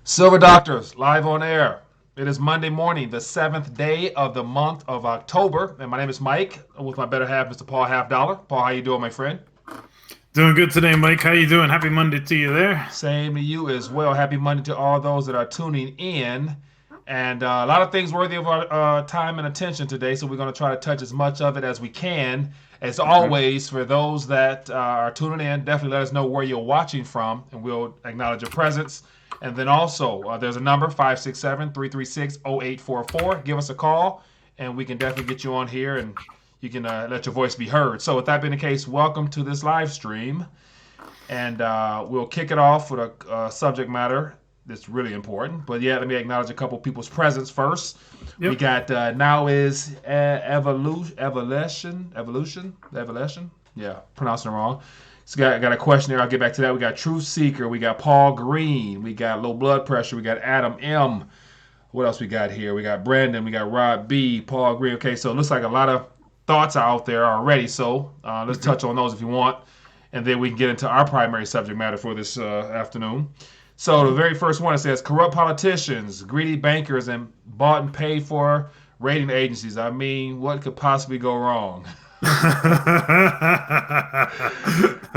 Silver Doctors, live on air. It is Monday morning, the seventh day of the month of October, and my name is Mike. I'm with my better half, Mr. Paul Half Dollar. Paul, how you doing, my friend? Doing good today, Mike. How you doing? Happy Monday to you there. Same to you as well. Happy Monday to all those that are tuning in. And a lot of things worthy of our time and attention today, so we're going to try to touch as much of it as we can. As Okay. always, for those that are tuning in, definitely let us know where you're watching from, and we'll acknowledge your presence. And then also, there's a number, 567-336-0844. Give us a call, and we can definitely get you on here, and you can let your voice be heard. So with that being the case, welcome to this live stream. And we'll kick it off with a subject matter that's really important. But yeah, let me acknowledge a couple people's presence first. We Yep. got now is evolution. Yeah, pronouncing it wrong. So got a question there. I'll get back to that. We got Truth Seeker. We got Paul Green. We got low blood pressure. We got Adam M. What else we got here? We got Brandon. We got Rod B. Paul Green. Okay, so it looks like a lot of thoughts are out there already. So let's hmm touch on those if you want, and then we can get into our primary subject matter for this afternoon. So the very first one, it says corrupt politicians, greedy bankers, and bought and paid for rating agencies. I mean, what could possibly go wrong?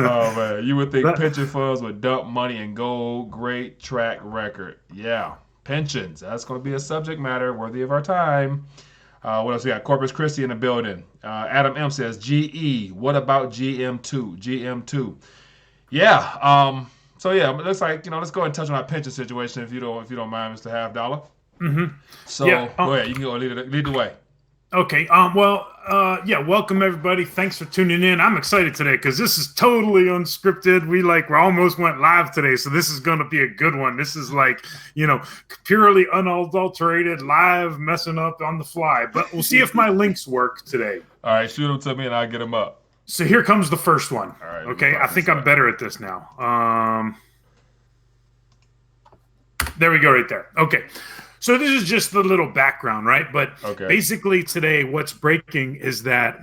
Oh man, you would think That- pension funds would dump money in gold. Great track record. Yeah, pensions. That's going to be a subject matter worthy of our time. What else we got? Corpus Christi in the building. Adam M says GE. What about GM2? GM2. Yeah. So yeah, it looks like let's go ahead and touch on our pension situation if you don't mind, Mr. Half Dollar. mhm. Yeah. So go ahead. You can go lead the way. Okay. Yeah. Welcome everybody. Thanks for tuning in. I'm excited today because this is totally unscripted. We almost went live today, so this is going to be a good one. This is purely unadulterated, live, messing up on the fly. But we'll see if my links work today. All right, shoot them to me and I'll get them up. So here comes the first one. All right, let me Okay. I pop this think I'm up. better at this now. There we go, right there. Okay. So this is just the little background, right? But Okay. basically today, what's breaking is that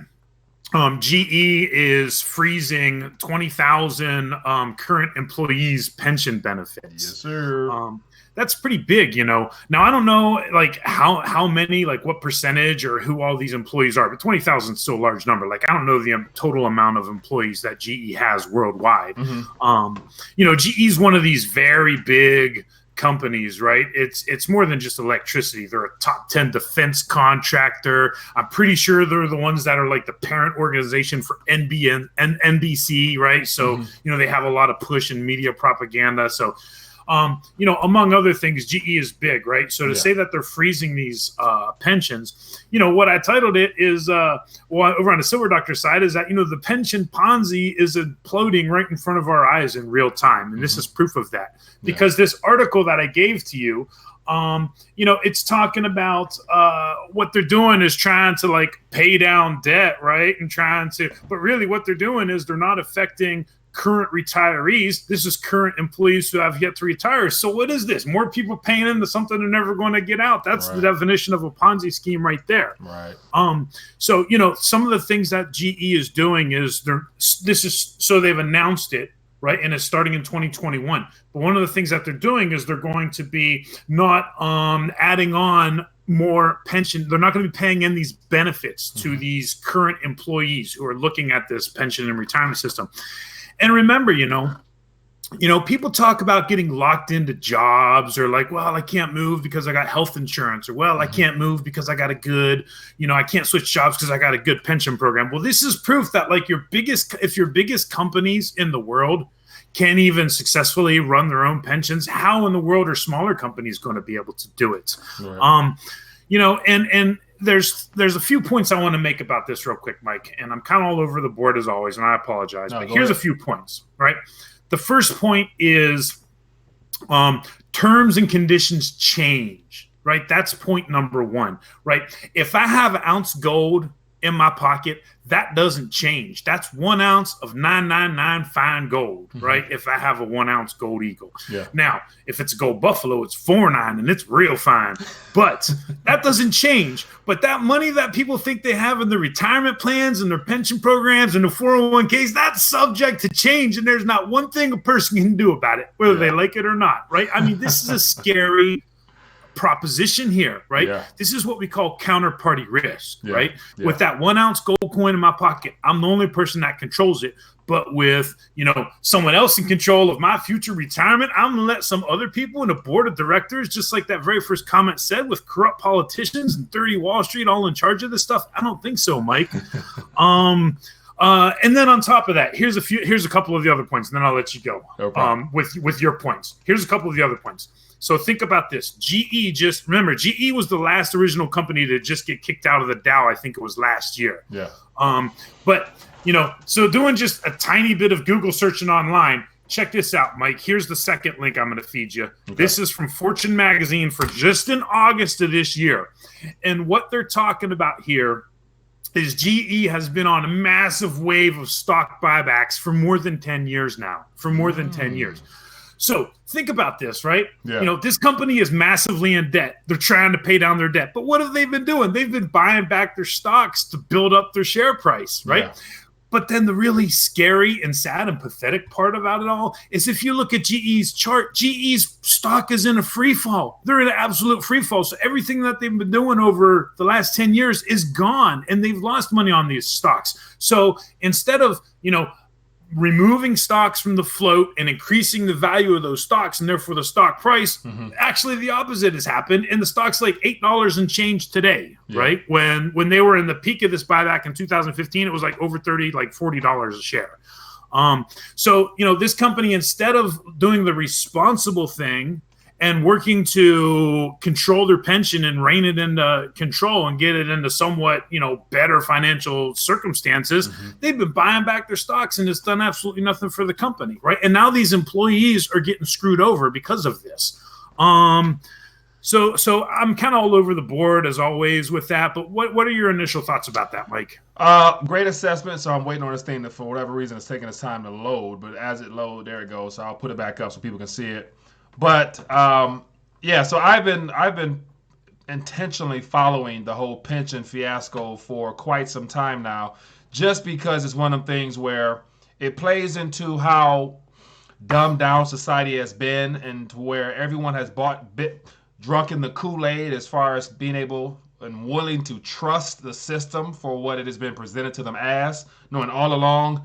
GE is freezing 20,000 current employees' pension Yes, benefits. sir. That's pretty big. Now I don't know how many, what percentage or who all these employees are, but 20,000 is still a large number. I don't know the total amount of employees that GE has worldwide. Mm-hmm. GE is one of these very big companies, right? It's more than just electricity. They're a top 10 defense contractor. I'm pretty sure they're the ones that are the parent organization for NBN and NBC, right? So, Mm-hmm. they have a lot of push and media propaganda. So, among other things, GE is big, right? So to Yeah. say that they're freezing these pensions, what I titled it is, over on the Silver Doctor side, is that, the pension Ponzi is imploding right in front of our eyes in real time. And this is proof of that. Because this article that I gave to you, it's talking about what they're doing is trying to pay down debt, right? But really what they're doing is they're not affecting current retirees. This is current employees who have yet to retire. So what is this? More people paying into something they're never going to get out. That's the Right. definition of a Ponzi scheme right there. Right. So some of the things that GE is doing is they've announced it, right? And it's starting in 2021. But one of the things that they're doing is they're going to be not adding on more pension. They're not going to be paying in these benefits to these current employees who are looking at this pension and retirement system. And remember, people talk about getting locked into jobs or well, I can't move because I got health insurance, or well, I can't move because I got a good, I can't switch jobs because I got a good pension program. Well, this is proof that if your biggest companies in the world can't even successfully run their own pensions, how in the world are smaller companies going to be able to do it? Right. And there's a few points I want to make about this real quick, Mike, and I'm kind of all over the board as always, and I apologize, No, but go here's ahead. a few points, right? The first point is terms and conditions change, right? That's point number one, right? If I have ounce gold in my pocket, that doesn't change. That's 1 ounce of 999 fine gold, right? If I have a 1 ounce gold eagle. Yeah. Now, if it's a gold buffalo, it's 4.9 and it's real fine. But that doesn't change. But that money that people think they have in their retirement plans and their pension programs and the 401ks, that's subject to change. And there's not one thing a person can do about it, whether they like it or not, right? I mean, this is a scary proposition here, right? Yeah. This is what we call counterparty risk, right? Yeah. With that 1 ounce gold coin in my pocket, I'm the only person that controls it. But with, someone else in control of my future retirement, I'm going to let some other people in a board of directors, just like that very first comment said, with corrupt politicians and 30 Wall Street all in charge of this stuff. I don't think so, Mike. And then on top of that, here's a couple of the other points, and then I'll let you go. Okay. With your points. Here's a couple of the other points. So think about this. GE was the last original company to just get kicked out of the Dow. I think it was last year. Yeah. But so doing just a tiny bit of Google searching online, check this out, Mike. Here's the second link I'm going to feed you. Okay. This is from Fortune magazine for just in August of this year. And what they're talking about here is GE has been on a massive wave of stock buybacks for more than 10 years now. So think about this, right? Yeah. This company is massively in debt. They're trying to pay down their debt. But what have they been doing? They've been buying back their stocks to build up their share price, right? Yeah. But then the really scary and sad and pathetic part about it all is if you look at GE's chart, GE's stock is in a free fall. They're in an absolute free fall. So everything that they've been doing over the last 10 years is gone, and they've lost money on these stocks. So instead of, removing stocks from the float and increasing the value of those stocks and therefore the stock price, actually the opposite has happened, and the stock's like $8 and change today, right? When they were in the peak of this buyback in 2015, it was like over 30, like $40 a share. So this company, instead of doing the responsible thing and working to control their pension and rein it into control and get it into somewhat, better financial circumstances, they've been buying back their stocks, and it's done absolutely nothing for the company, right? And now these employees are getting screwed over because of this. So I'm kind of all over the board as always with that, but what are your initial thoughts about that, Mike? Great assessment. So I'm waiting on this thing to, for whatever reason, it's taking its time to load, but as it loads, there it goes. So I'll put it back up so people can see it. But so I've been intentionally following the whole pension fiasco for quite some time now, just because it's one of them things where it plays into how dumbed down society has been, and to where everyone has drunk in the Kool-Aid as far as being able and willing to trust the system for what it has been presented to them as, knowing all along.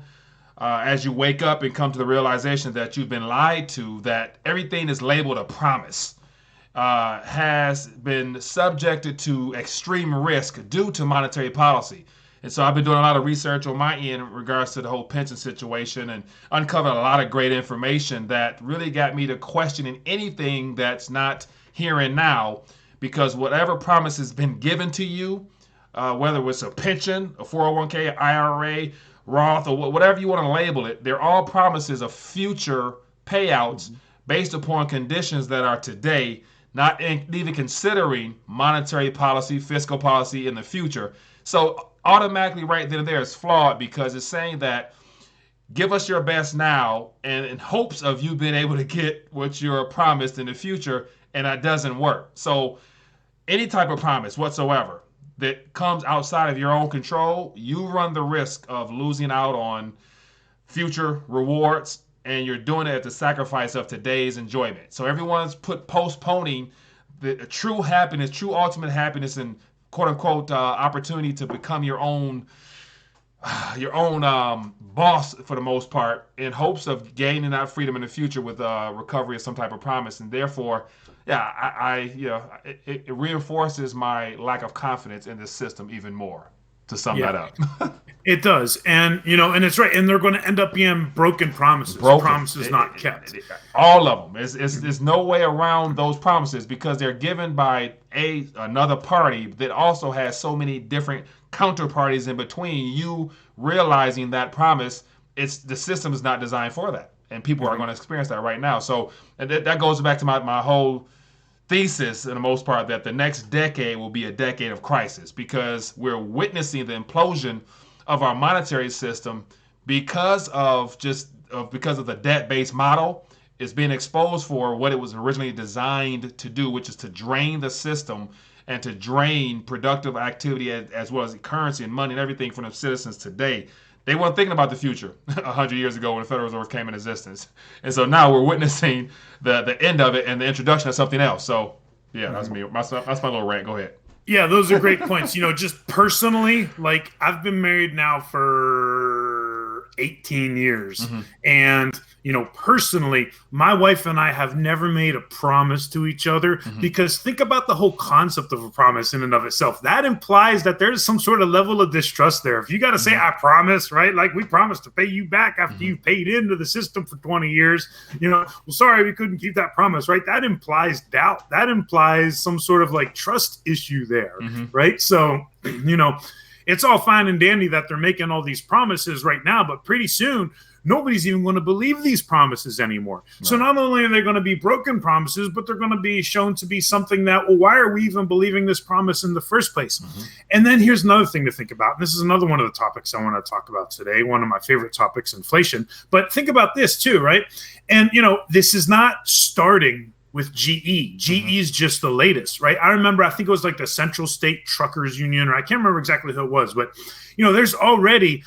As you wake up and come to the realization that you've been lied to, that everything is labeled a promise, has been subjected to extreme risk due to monetary policy. And so I've been doing a lot of research on my end in regards to the whole pension situation, and uncovered a lot of great information that really got me to questioning anything that's not here and now, because whatever promise has been given to you, whether it's a pension, a 401k, IRA, Roth, or whatever you want to label it, they're all promises of future payouts based upon conditions that are today, not even considering monetary policy, fiscal policy in the future. So automatically right then and there is flawed, because it's saying that give us your best now and in hopes of you being able to get what you're promised in the future, and that doesn't work. So any type of promise whatsoever that comes outside of your own control, you run the risk of losing out on future rewards, and you're doing it at the sacrifice of today's enjoyment. So everyone's postponing the true happiness, true ultimate happiness, and quote unquote opportunity to become your own boss for the most part, in hopes of gaining that freedom in the future with recovery of some type of promise. And therefore, it reinforces my lack of confidence in this system even more, to sum that up. It does. And it's right. And they're going to end up being broken promises. Promises not kept. All of them. There's no way around those promises, because they're given by another party that also has so many different counterparties in between. You realizing that promise, the system is not designed for that. And people are going to experience that right now. So, and that goes back to my whole thesis, in the most part, that the next decade will be a decade of crisis because we're witnessing the implosion of our monetary system because of the debt-based model is being exposed for what it was originally designed to do, which is to drain the system and to drain productive activity as well as currency and money and everything from the citizens today. They weren't thinking about the future 100 years ago when the Federal Reserve came in existence. And so now we're witnessing the end of it and the introduction of something else. So, yeah, that's me. That's my little rant. Go ahead. Yeah, those are great points. Just personally, like I've been married now for 18 years. Mm-hmm. And, personally, my wife and I have never made a promise to each other because think about the whole concept of a promise in and of itself. That implies that there's some sort of level of distrust there. If you got to say, I promise, right? Like we promised to pay you back after you paid into the system for 20 years, well, sorry, we couldn't keep that promise, right? That implies doubt. That implies some sort of like trust issue there, right? So, it's all fine and dandy that they're making all these promises right now, but pretty soon, nobody's even going to believe these promises anymore. Right. So not only are they going to be broken promises, but they're going to be shown to be something that, well, why are we even believing this promise in the first place? And then here's another thing to think about. And this is another one of the topics I want to talk about today. One of my favorite topics, inflation. But think about this too, right? And, this is not starting with GE. GE is just the latest, right? I remember, I think it was like the Central State Truckers Union, or I can't remember exactly who it was, but, there's already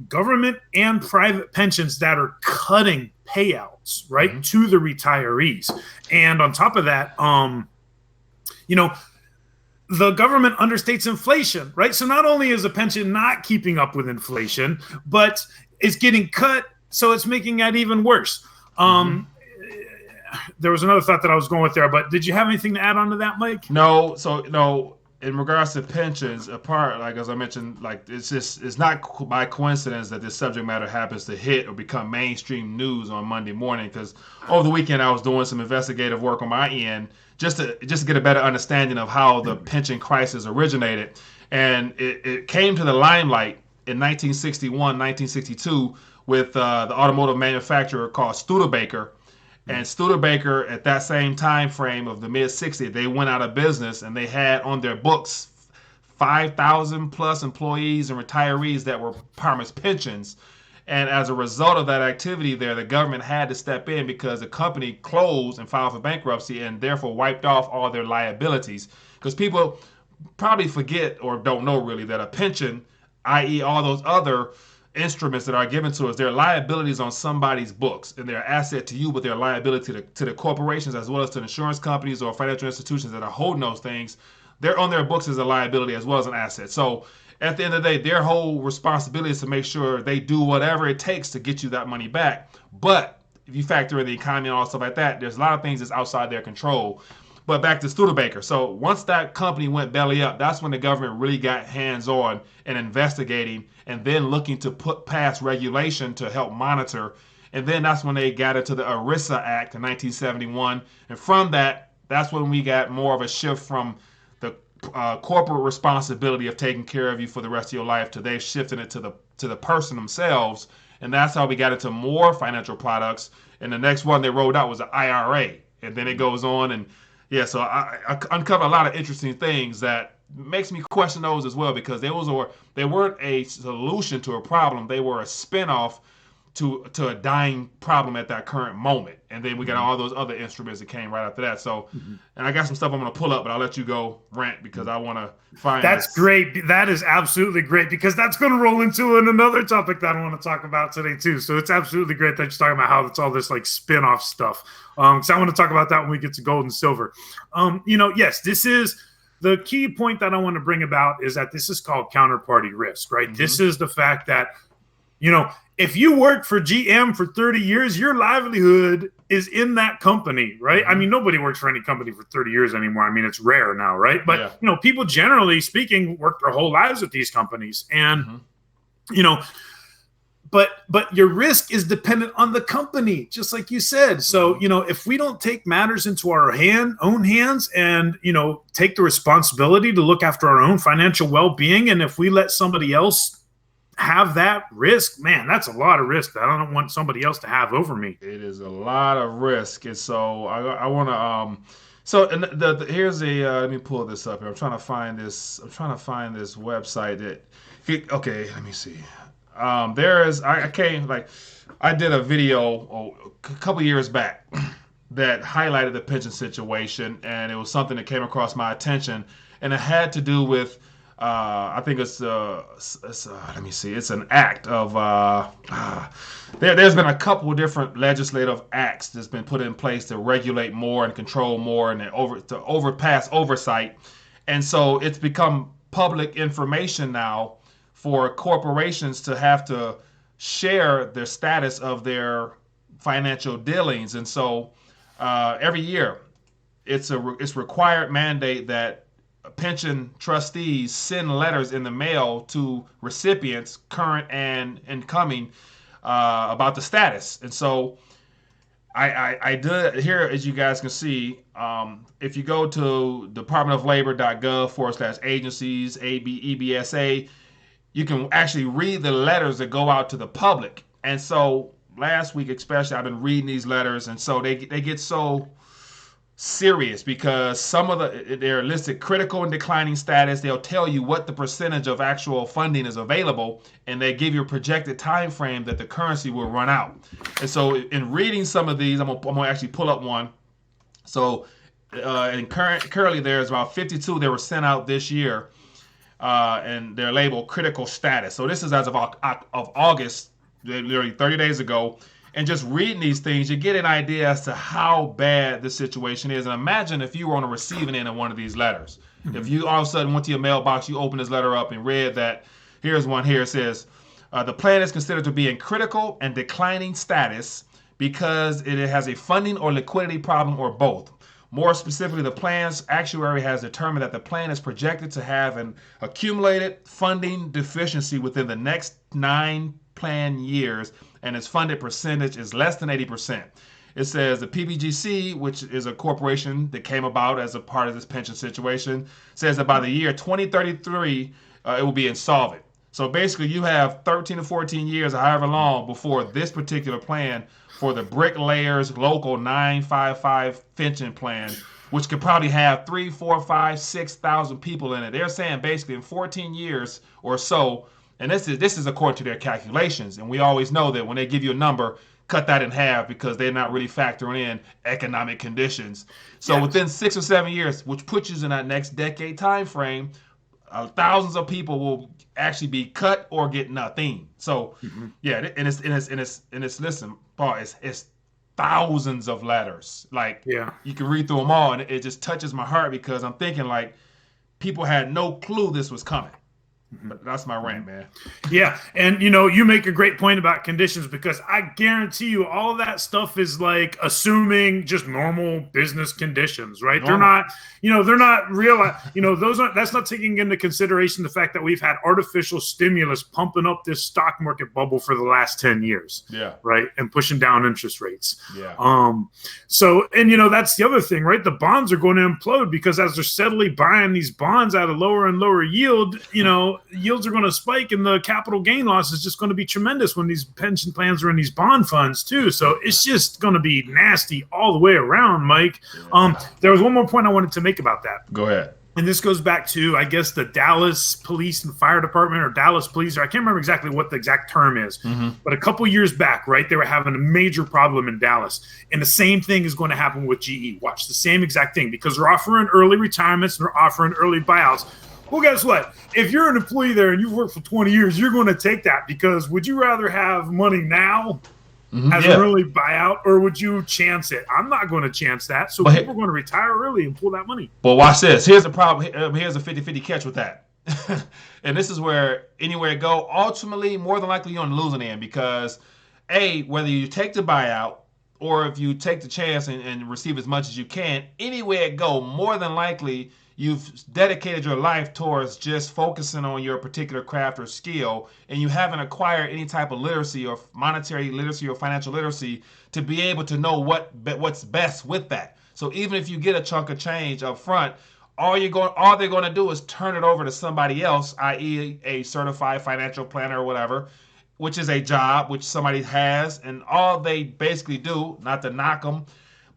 government and private pensions that are cutting payouts, right, to the retirees. And on top of that, the government understates inflation, right? So not only is the pension not keeping up with inflation, but it's getting cut, so it's making that even worse. There was another thought that I was going with there, but did you have anything to add on to that, Mike? No. So, in regards to pensions, like as I mentioned, like it's not by coincidence that this subject matter happens to hit or become mainstream news on Monday morning. Because over the weekend I was doing some investigative work on my end just to get a better understanding of how the pension crisis originated, and it came to the limelight in 1961, 1962 with the automotive manufacturer called Studebaker. And Studebaker, at that same time frame of the mid-'60s, they went out of business, and they had on their books 5,000 plus employees and retirees that were promised pensions. And as a result of that activity there, the government had to step in because the company closed and filed for bankruptcy and therefore wiped off all their liabilities. Because people probably forget or don't know really that a pension, i.e. all those other instruments that are given to us, they're liabilities on somebody's books, and they're an asset to you, but they're a liability to the corporations as well as to insurance companies or financial institutions that are holding those things. They're on their books as a liability as well as an asset. So at the end of the day, their whole responsibility is to make sure they do whatever it takes to get you that money back. But if you factor in the economy and all stuff like that, there's a lot of things that's outside their control. But back to Studebaker. So once that company went belly up, that's when the government really got hands-on in investigating and then looking to put past regulation to help monitor. And then that's when they got into the ERISA Act in 1971. And from that, that's when we got more of a shift from the corporate responsibility of taking care of you for the rest of your life to they shifting it to the person themselves. And that's how we got into more financial products. And the next one they rolled out was the IRA. And then it goes on and yeah, so I uncovered a lot of interesting things that makes me question those as well because they weren't a solution to a problem. They were a spinoff to a dying problem at that current moment. And then we got all those other instruments that came right after that. So, and I got some stuff I'm going to pull up, but I'll let you go rant because I want to find That's great. That is absolutely great because that's going to roll into another topic that I want to talk about today too. So it's absolutely great that you're talking about how it's all this like spin-off stuff. So I want to talk about that when we get to gold and silver. Yes, this is the key point that I want to bring about is that this is called counterparty risk, right? This is the fact that, if you work for GM for 30 years, your livelihood is in that company, right? I mean, nobody works for any company for 30 years anymore. I mean, it's rare now, right? But, people generally speaking work their whole lives with these companies. And, but your risk is dependent on the company, just like you said. So, if we don't take matters into our own hands and, take the responsibility to look after our own financial well-being, and if we let somebody else have that risk, man, that's a lot of risk that I don't want somebody else to have over me. It is a lot of risk. And so I want to So and here's a let me pull this up here. I'm trying to find this. I'm trying to find this website that. Okay, let me see. There is I came like I did a video a couple years back that highlighted the pension situation, and it was something that came across my attention, and it had to do with I think it's let me see, it's an act of there's been a couple of different legislative acts that's been put in place to regulate more and control more and to overpass oversight, and so it's become public information now for corporations to have to share their status of their financial dealings, and so every year it's required mandate that pension trustees send letters in the mail to recipients, current and incoming, about the status. And so I did here, as you guys can see, if you go to departmentoflabor.gov/agencies, EBSA, you can actually read the letters that go out to the public. And so last week especially, I've been reading these letters, and so they get so serious because some of they're listed critical and declining status. They'll tell you what the percentage of actual funding is available, and they give you a projected time frame that the currency will run out. And so in reading some of these, I'm gonna actually pull up one. So and currently there's about 52 that were sent out this year, and they're labeled critical status. So this is as of August, literally 30 days ago. And just reading these things, you get an idea as to how bad the situation is. And imagine if you were on the receiving end of one of these letters. Mm-hmm. If you all of a sudden went to your mailbox, you opened this letter up and read that, here's one here, it says, the plan is considered to be in critical and declining status because it has a funding or liquidity problem or both. More specifically, the plan's actuary has determined that the plan is projected to have an accumulated funding deficiency within the next 9 plan years, and its funded percentage is less than 80%. It says the PBGC, which is a corporation that came about as a part of this pension situation, says that by the year 2033, it will be insolvent. So basically, you have 13 to 14 years, or however long, before this particular plan for the Bricklayers Local 955 pension plan, which could probably have 3, 4, 5, 6,000 people in it. They're saying basically in 14 years or so. And this is according to their calculations. And we always know that when they give you a number, cut that in half because they're not really factoring in economic conditions. So within 6 or 7 years, which puts you in that next decade time frame, thousands of people will actually be cut or get nothing. So and it's listen, Paul, it's thousands of letters. Like you can read through them all, and it just touches my heart because I'm thinking like people had no clue this was coming. But that's my rant, man. Yeah, and you make a great point about conditions because I guarantee you all of that stuff is like assuming just normal business conditions, right? Normal. They're not real. That's not taking into consideration the fact that we've had artificial stimulus pumping up this stock market bubble for the last 10 years. Yeah. Right, and pushing down interest rates. Yeah. So that's the other thing, right? The bonds are going to implode because as they're steadily buying these bonds at a lower and lower yield, yields are going to spike and the capital gain loss is just going to be tremendous when these pension plans are in these bond funds too. So it's just going to be nasty all the way around, Mike. There was one more point I wanted to make about that. Go ahead. And this goes back to, I guess, the Dallas Police and Fire Department or Dallas Police. I can't remember exactly what the exact term is. Mm-hmm. But a couple years back, right, they were having a major problem in Dallas. And the same thing is going to happen with GE. Watch the same exact thing because they're offering early retirements and they're offering early buyouts. Well, guess what? If you're an employee there and you've worked for 20 years, you're going to take that because would you rather have money now as an early buyout or would you chance it? I'm not going to chance that. So people are going to retire early and pull that money. Well, watch this. Here's the problem. Here's a 50-50 catch with that. And this is where anywhere it go, ultimately, more than likely you're on the losing end because, whether you take the buyout or if you take the chance and receive as much as you can, anywhere it go, more than likely you've dedicated your life towards just focusing on your particular craft or skill, and you haven't acquired any type of literacy or monetary literacy or financial literacy to be able to know what's best with that. So even if you get a chunk of change up front, all they're going to do is turn it over to somebody else, i.e. a certified financial planner or whatever, which is a job which somebody has, and all they basically do, not to knock them,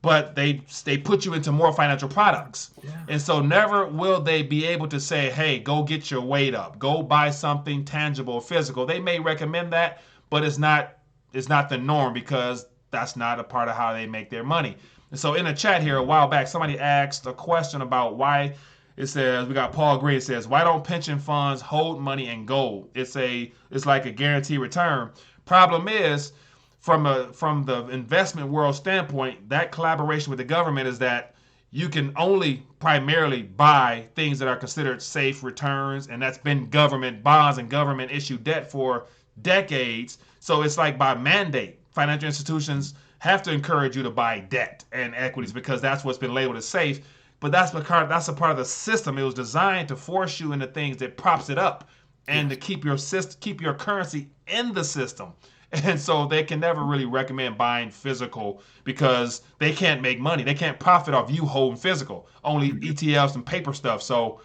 but they put you into more financial products. Yeah. And so never will they be able to say, hey, go get your weight up, go buy something tangible, physical. They may recommend that, but it's not the norm, because that's not a part of how they make their money. And so in a chat here a while back, somebody asked a question about why. It says, we got Paul Green, it says, why don't pension funds hold money in gold? It's like a guaranteed return. Problem is, from the investment world standpoint, that collaboration with the government is that you can only primarily buy things that are considered safe returns, and that's been government bonds and government issued debt for decades. So it's like by mandate, financial institutions have to encourage you to buy debt and equities, because that's what's been labeled as safe. But that's a part of the system. It was designed to force you into things that props it up, and to keep your currency in the system. And so they can never really recommend buying physical, because they can't make money. They can't profit off you holding physical, only ETFs and paper stuff. So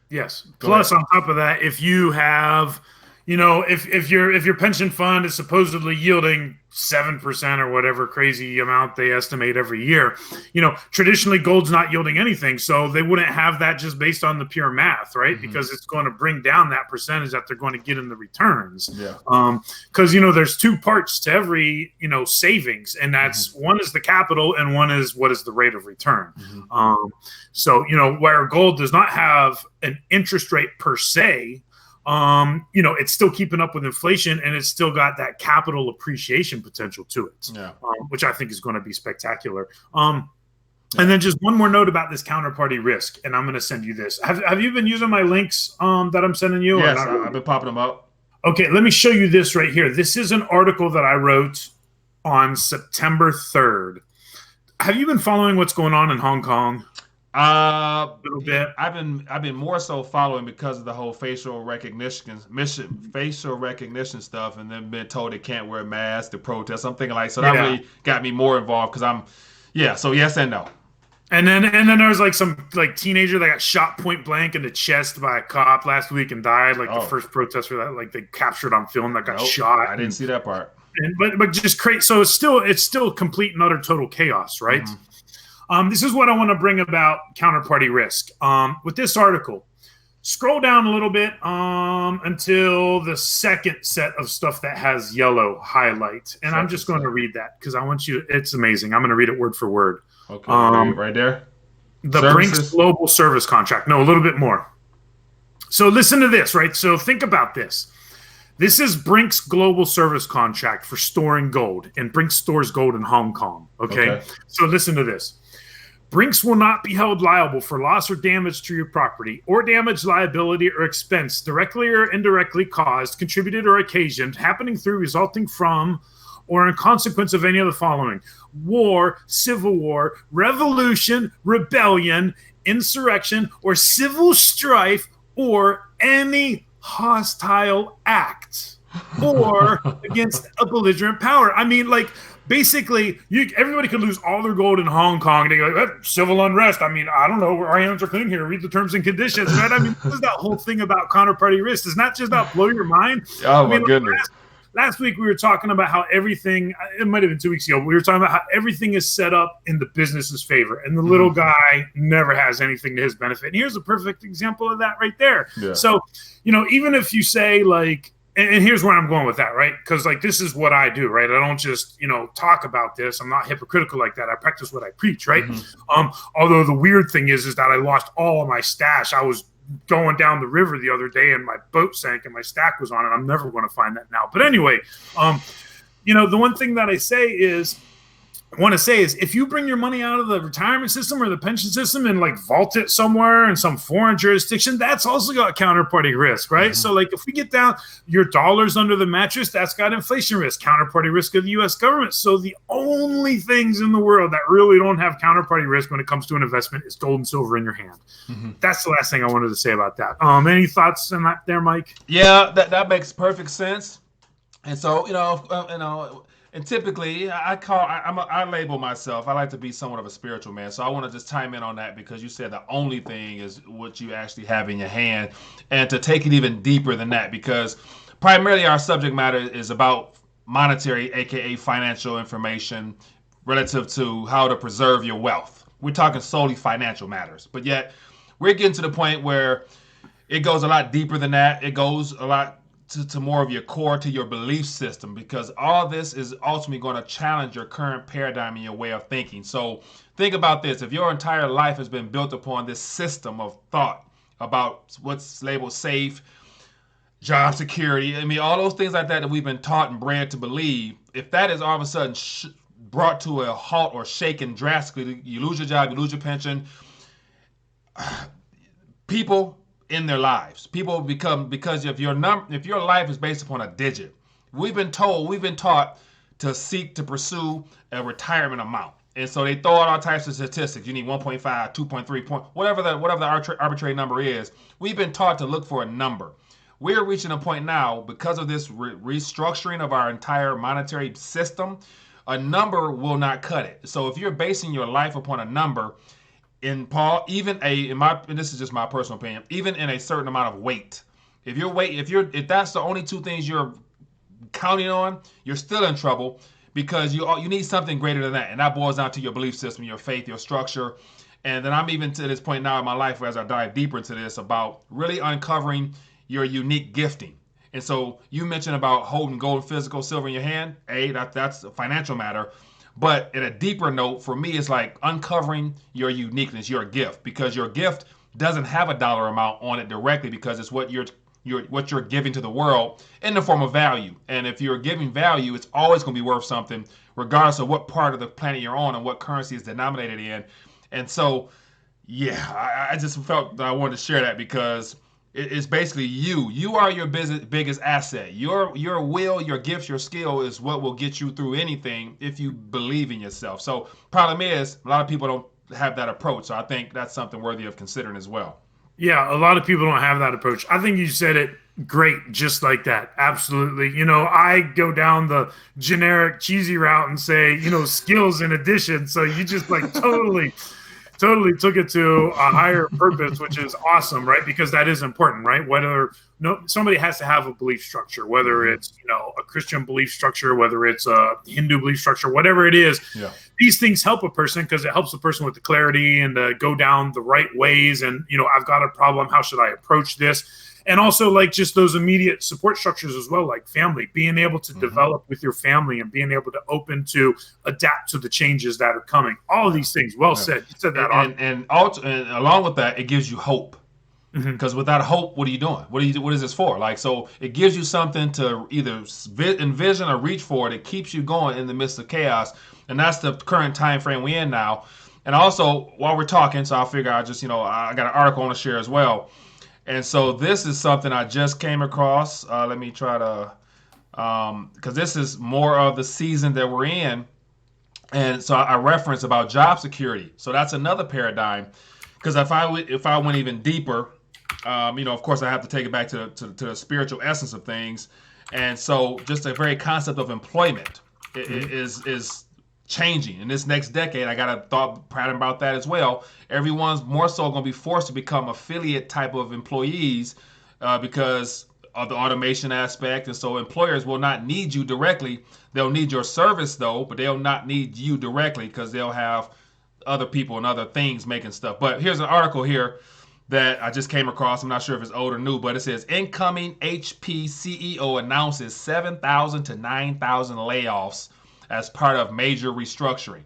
yes. Plus, on top of that, if you have, if your pension fund is supposedly yielding 7% or whatever crazy amount they estimate every year, traditionally gold's not yielding anything, so they wouldn't have that just based on the pure math, right? Mm-hmm. Because it's going to bring down that percentage that they're going to get in the returns. Yeah. Because there's two parts to every savings, and that's one is the capital and one is what is the rate of return. Mm-hmm. So where gold does not have an interest rate per se, it's still keeping up with inflation, and it's still got that capital appreciation potential to it, which I think is going to be spectacular. And then just one more note about this counterparty risk, and I'm going to send you this. Have you been using my links that I'm sending you? Yes, I've been popping them up. Okay, let me show you this right here. This is an article that I wrote on September 3rd. Have you been following what's going on in Hong Kong? A little bit. I've been more so following because of the whole facial recognition stuff, and then been told they can't wear masks to protest. I'm thinking that really got me more involved, because so yes and no. And then there was some teenager that got shot point blank in the chest by a cop last week and died. The first protester that they captured on film that got shot. I didn't see that part. But just crazy. So it's still complete and utter total chaos, right? Mm-hmm. This is what I want to bring about counterparty risk. With this article, scroll down a little bit until the second set of stuff that has yellow highlight. And I'm just going to read that because I want you – it's amazing. I'm going to read it word for word. Okay, right there. The Brinks Global Service Contract. No, a little bit more. So listen to this, right? So think about this. This is Brinks Global Service Contract for storing gold, and Brinks stores gold in Hong Kong. Okay? So listen to this. Brinks will not be held liable for loss or damage to your property, or damage, liability, or expense directly or indirectly caused, contributed, or occasioned, happening through, resulting from, or in consequence of any of the following: war, civil war, revolution, rebellion, insurrection, or civil strife, or any hostile act, or against a belligerent power. I mean, basically, everybody could lose all their gold in Hong Kong. They go, civil unrest. I mean, I don't know. Our hands are clean here. Read the terms and conditions. Right? I mean, this is that whole thing about counterparty risk. It's not just about blow your mind. Oh, my goodness. Last week, we were talking about how everything, it might have been 2 weeks ago, but we were talking about how everything is set up in the business's favor. And the little guy never has anything to his benefit. And here's a perfect example of that right there. Yeah. So, even if you say and here's where I'm going with that, right? Because this is what I do, right? I don't just, talk about this. I'm not hypocritical like that. I practice what I preach, right? Mm-hmm. Although the weird thing is that I lost all of my stash. I was going down the river the other day and my boat sank and my stack was on it. I'm never going to find that now. But anyway, the one thing that I want to say is if you bring your money out of the retirement system or the pension system and vault it somewhere in some foreign jurisdiction, that's also got counterparty risk, right? Mm-hmm. So if we get down your dollars under the mattress, that's got inflation risk, counterparty risk of the U.S. government. So the only things in the world that really don't have counterparty risk when it comes to an investment is gold and silver in your hand. Mm-hmm. That's the last thing I wanted to say about that. Any thoughts on that there, Mike? Yeah, that makes perfect sense. And so, and typically, I label myself. I like to be somewhat of a spiritual man. So I want to just chime in on that because you said the only thing is what you actually have in your hand, and to take it even deeper than that, because primarily our subject matter is about monetary, aka financial information, relative to how to preserve your wealth. We're talking solely financial matters, but yet we're getting to the point where it goes a lot deeper than that. It goes a lot to more of your core, to your belief system, because all this is ultimately going to challenge your current paradigm and your way of thinking. So think about this. If your entire life has been built upon this system of thought about what's labeled safe, job security, I mean, all those things like that we've been taught and bred to believe, if that is all of a sudden brought to a halt or shaken drastically, you lose your job, you lose your pension, people in their lives. People become, because if your life is based upon a digit, we've been taught to seek to pursue a retirement amount. And so they throw out all types of statistics. You need 1.5, 2.3 point, whatever the arbitrary number is. We've been taught to look for a number. We're reaching a point now, because of this restructuring of our entire monetary system, a number will not cut it. So if you're basing your life upon a number, in Paul, even and this is just my personal opinion, even in a certain amount of weight, if that's the only two things you're counting on, you're still in trouble, because you need something greater than that, and that boils down to your belief system, your faith, your structure. And then I'm even to this point now in my life, as I dive deeper into this, about really uncovering your unique gifting. And so you mentioned about holding gold, physical, silver in your hand. That's a financial matter. But at a deeper note, for me, it's like uncovering your uniqueness, your gift, because your gift doesn't have a dollar amount on it directly, because it's what you're giving to the world in the form of value. And if you're giving value, it's always going to be worth something, regardless of what part of the planet you're on and what currency is denominated in. And so, yeah, I just felt that I wanted to share that, because it's basically you. You are your biggest asset. Your will, your gifts, your skill is what will get you through anything if you believe in yourself. So problem is, a lot of people don't have that approach. So I think that's something worthy of considering as well. Yeah, a lot of people don't have that approach. I think you said it great, just like that. Absolutely. I go down the generic cheesy route and say, skills in addition. So you just like totally took it to a higher purpose, which is awesome, right? Because that is important, right? Somebody has to have a belief structure, whether it's a Christian belief structure, whether it's a Hindu belief structure, whatever it is. Yeah. These things help a person, because it helps a person with the clarity and go down the right ways. And I've got a problem. How should I approach this? And also, like, just those immediate support structures as well, like family, being able to develop with your family and being able to open to adapt to the changes that are coming. All of these things. Well said. You said that. And along with that, it gives you hope. Because without hope, what are you doing? What is this for? Like, so it gives you something to either envision or reach for. That keeps you going in the midst of chaos. And that's the current time frame we're in now. And also, while we're talking, so I figure I just, I got an article I want to share as well. And so this is something I just came across. Let me try to, because this is more of the season that we're in. And so I reference about job security. So that's another paradigm. Because if I went even deeper, of course I have to take it back to the spiritual essence of things. And so just the very concept of employment is changing in this next decade. I got a thought pattern about that as well. Everyone's more so going to be forced to become affiliate type of employees because of the automation aspect. And so employers will not need you directly. They'll need your service though, but they'll not need you directly, because they'll have other people and other things making stuff. But here's an article here that I just came across. I'm not sure if it's old or new, but it says incoming HP CEO announces 7,000 to 9,000 layoffs as part of major restructuring.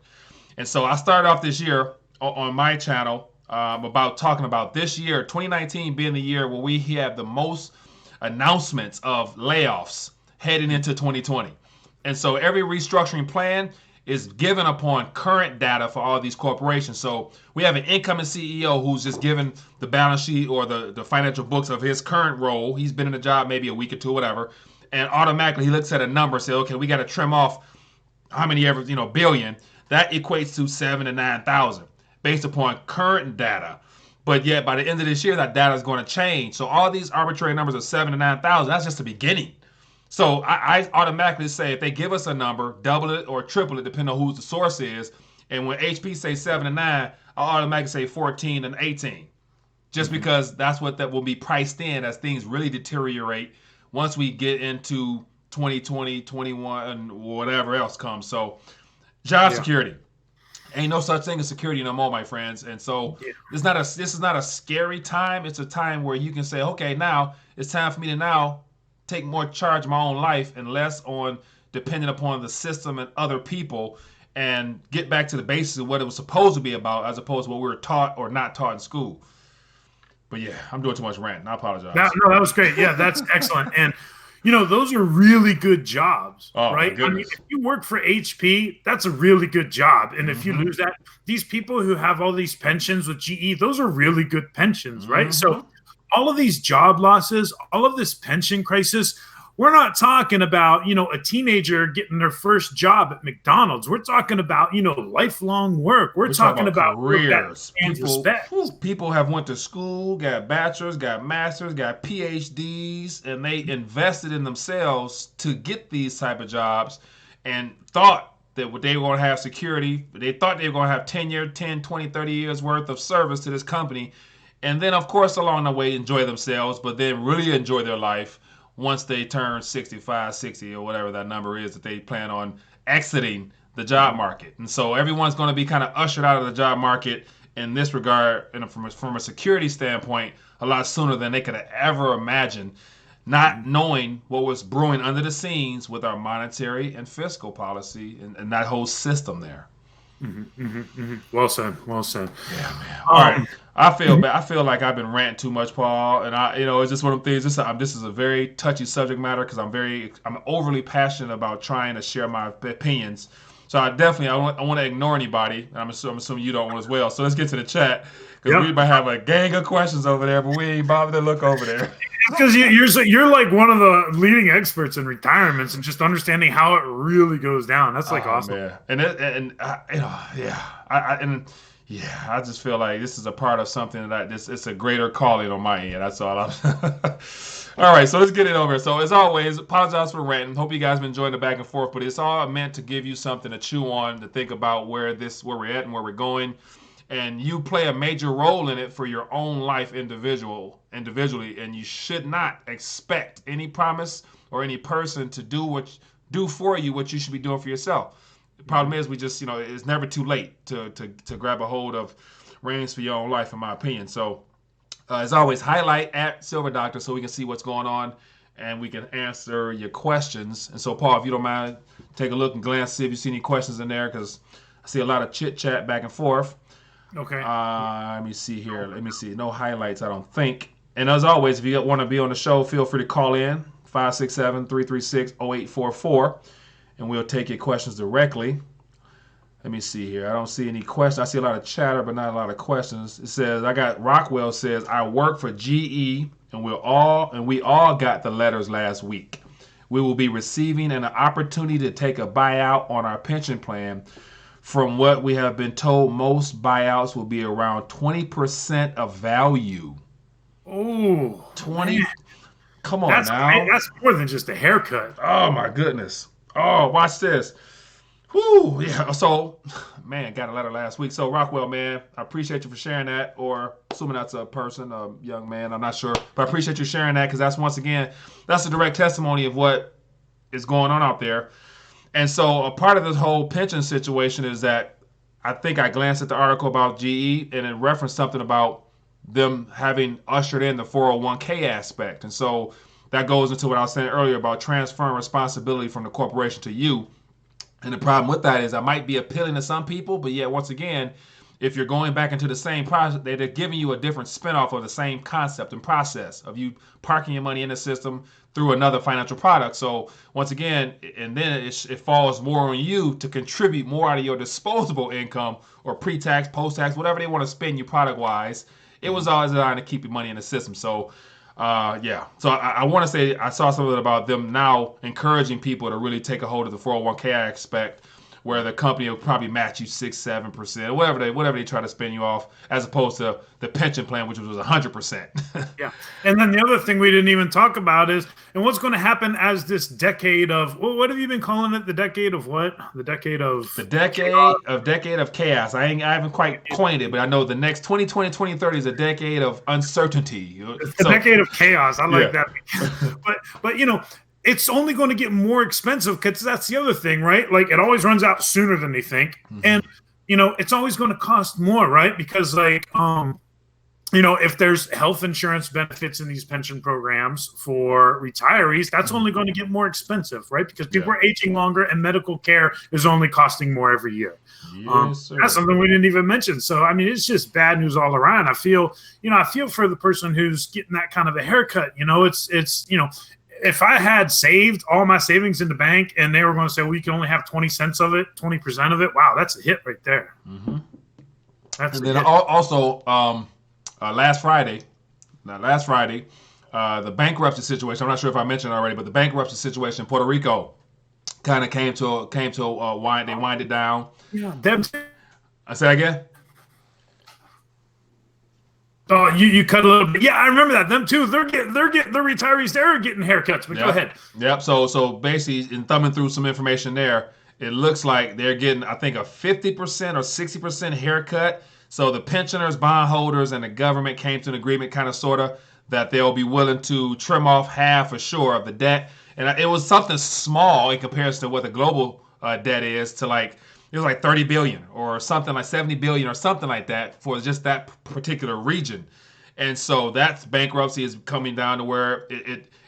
And so I started off this year on my channel about talking about this year, 2019 being the year where we have the most announcements of layoffs heading into 2020. And so every restructuring plan is given upon current data for all these corporations. So we have an incoming CEO who's just given the balance sheet or the financial books of his current role. He's been in the job maybe a week or two, whatever. And automatically he looks at a number and says, okay, we got to trim off how many ever, billion. That equates to 7,000 to 9,000 based upon current data. But yet by the end of this year, that data is going to change. So all these arbitrary numbers of 7,000 to 9,000, that's just the beginning. So I automatically say if they give us a number, double it or triple it, depending on who the source is. And when HP say 7 to 9, I automatically say 14 and 18. Just because that's what that will be priced in as things really deteriorate once we get into 2020, 21, and whatever else comes. So Job security. Ain't no such thing as security no more, my friends. And so this is not a scary time. It's a time where you can say, okay, now it's time for me to now take more charge of my own life and less on depending upon the system and other people, and get back to the basics of what it was supposed to be about, as opposed to what we were taught or not taught in school. But yeah, I'm doing too much ranting. I apologize. No, that was great. Yeah, that's excellent. And those are really good jobs, right? I mean, if you work for HP, that's a really good job. And if you lose that, these people who have all these pensions with GE, those are really good pensions, right? So all of these job losses, all of this pension crisis, we're not talking about, a teenager getting their first job at McDonald's. We're talking about, lifelong work. We're talking about careers. People have went to school, got bachelors, got masters, got PhDs, and they invested in themselves to get these type of jobs and thought that they were going to have security. They thought they were going to have 10, 20, 30 years worth of service to this company. And then, of course, along the way, enjoy themselves, but then really enjoy their life once they turn 65, 60, or whatever that number is that they plan on exiting the job market. And so everyone's going to be kind of ushered out of the job market in this regard, and from a security standpoint, a lot sooner than they could have ever imagined, not knowing what was brewing under the scenes with our monetary and fiscal policy and that whole system there. Well said. Yeah, man. All right. I feel like I've been ranting too much, Paul, and it's just one of the things. This is a very touchy subject matter because I'm overly passionate about trying to share my opinions. So I want to ignore anybody, and I'm assuming you don't want as well. So let's get to the chat because we might have a gang of questions over there, but we ain't bothered to look over there. Because you're like one of the leading experts in retirements and just understanding how it really goes down. That's awesome. Man. I just feel like this is a part of something that it's a greater calling on my end. That's all. All right, so let's get it over. So as always, apologize for ranting. Hope you guys been enjoying the back and forth, but it's all meant to give you something to chew on, to think about where we're at and where we're going. And you play a major role in it for your own life individually, and you should not expect any promise or any person to do for you what you should be doing for yourself. The problem is we just, it's never too late to grab a hold of reins for your own life, in my opinion. So as always, highlight at Silver Doctor so we can see what's going on and we can answer your questions. And so, Paul, if you don't mind, take a look and glance, see if you see any questions in there, because I see a lot of chit chat back and forth. Okay. Let me see here. No highlights, I don't think. And as always, if you want to be on the show, feel free to call in 567-336-0844, and we'll take your questions directly. Let me see here. I don't see any questions. I see a lot of chatter, but not a lot of questions. It says, Rockwell says, I work for GE, and we all got the letters last week. We will be receiving an opportunity to take a buyout on our pension plan. From what we have been told, most buyouts will be around 20% of value. Oh, 20? Man. Come on now. That's more than just a haircut. Oh, my goodness. Oh, watch this. Whoo, yeah. So, man, got a letter last week. So, Rockwell, man, I appreciate you for sharing that, or assuming that's a person, a young man, I'm not sure. But I appreciate you sharing that because that's a direct testimony of what is going on out there. And so a part of this whole pension situation is that I think I glanced at the article about GE and it referenced something about them having ushered in the 401k aspect. And so that goes into what I was saying earlier about transferring responsibility from the corporation to you. And the problem with that is that might be appealing to some people, but yet once again, if you're going back into the same process, they're giving you a different spinoff of the same concept and process of you parking your money in the system through another financial product. So once again, and then it falls more on you to contribute more out of your disposable income or pre-tax, post-tax, whatever they want to spend you product-wise. It was always designed to keep your money in the system. So yeah. So I want to say I saw something about them now encouraging people to really take a hold of the 401k aspect, where the company will probably match you 6-7%, or whatever they try to spin you off, as opposed to the pension plan, which was 100%. Yeah. And then the other thing we didn't even talk about is, and what's going to happen as this decade of, what have you been calling it? The decade of what? The decade of chaos. I haven't quite coined it, but I know the next 2020, 2030 is a decade of uncertainty. It's a decade of chaos. I like that. But it's only going to get more expensive because that's the other thing, right? Like it always runs out sooner than they think. And, it's always going to cost more, right? Because like, if there's health insurance benefits in these pension programs for retirees, that's only going to get more expensive, right? Because people are aging longer and medical care is only costing more every year. Yes, that's something we didn't even mention. So, I mean, it's just bad news all around. I feel for the person who's getting that kind of a haircut. If I had saved all my savings in the bank and they were going to say, well, you can only have 20 cents of it, 20% of it. Wow, that's a hit right there. That's and then also, last Friday, the bankruptcy situation. I'm not sure if I mentioned it already, but the bankruptcy situation in Puerto Rico kind of came to a wind. They wind it down. Yeah, I say again. Oh, you cut a little bit. Yeah, I remember that. Them too. They're retirees. They're getting haircuts. But go ahead. Yep. So basically, in thumbing through some information there, it looks like they're getting, I think, a 50% or 60% haircut. So the pensioners, bondholders, and the government came to an agreement, kind of, sort of, that they'll be willing to trim off half for sure of the debt. And it was something small in comparison to what the global debt is. To like, it was like 30 billion or something, like 70 billion or something like that for just that particular region. And so that bankruptcy is coming down to where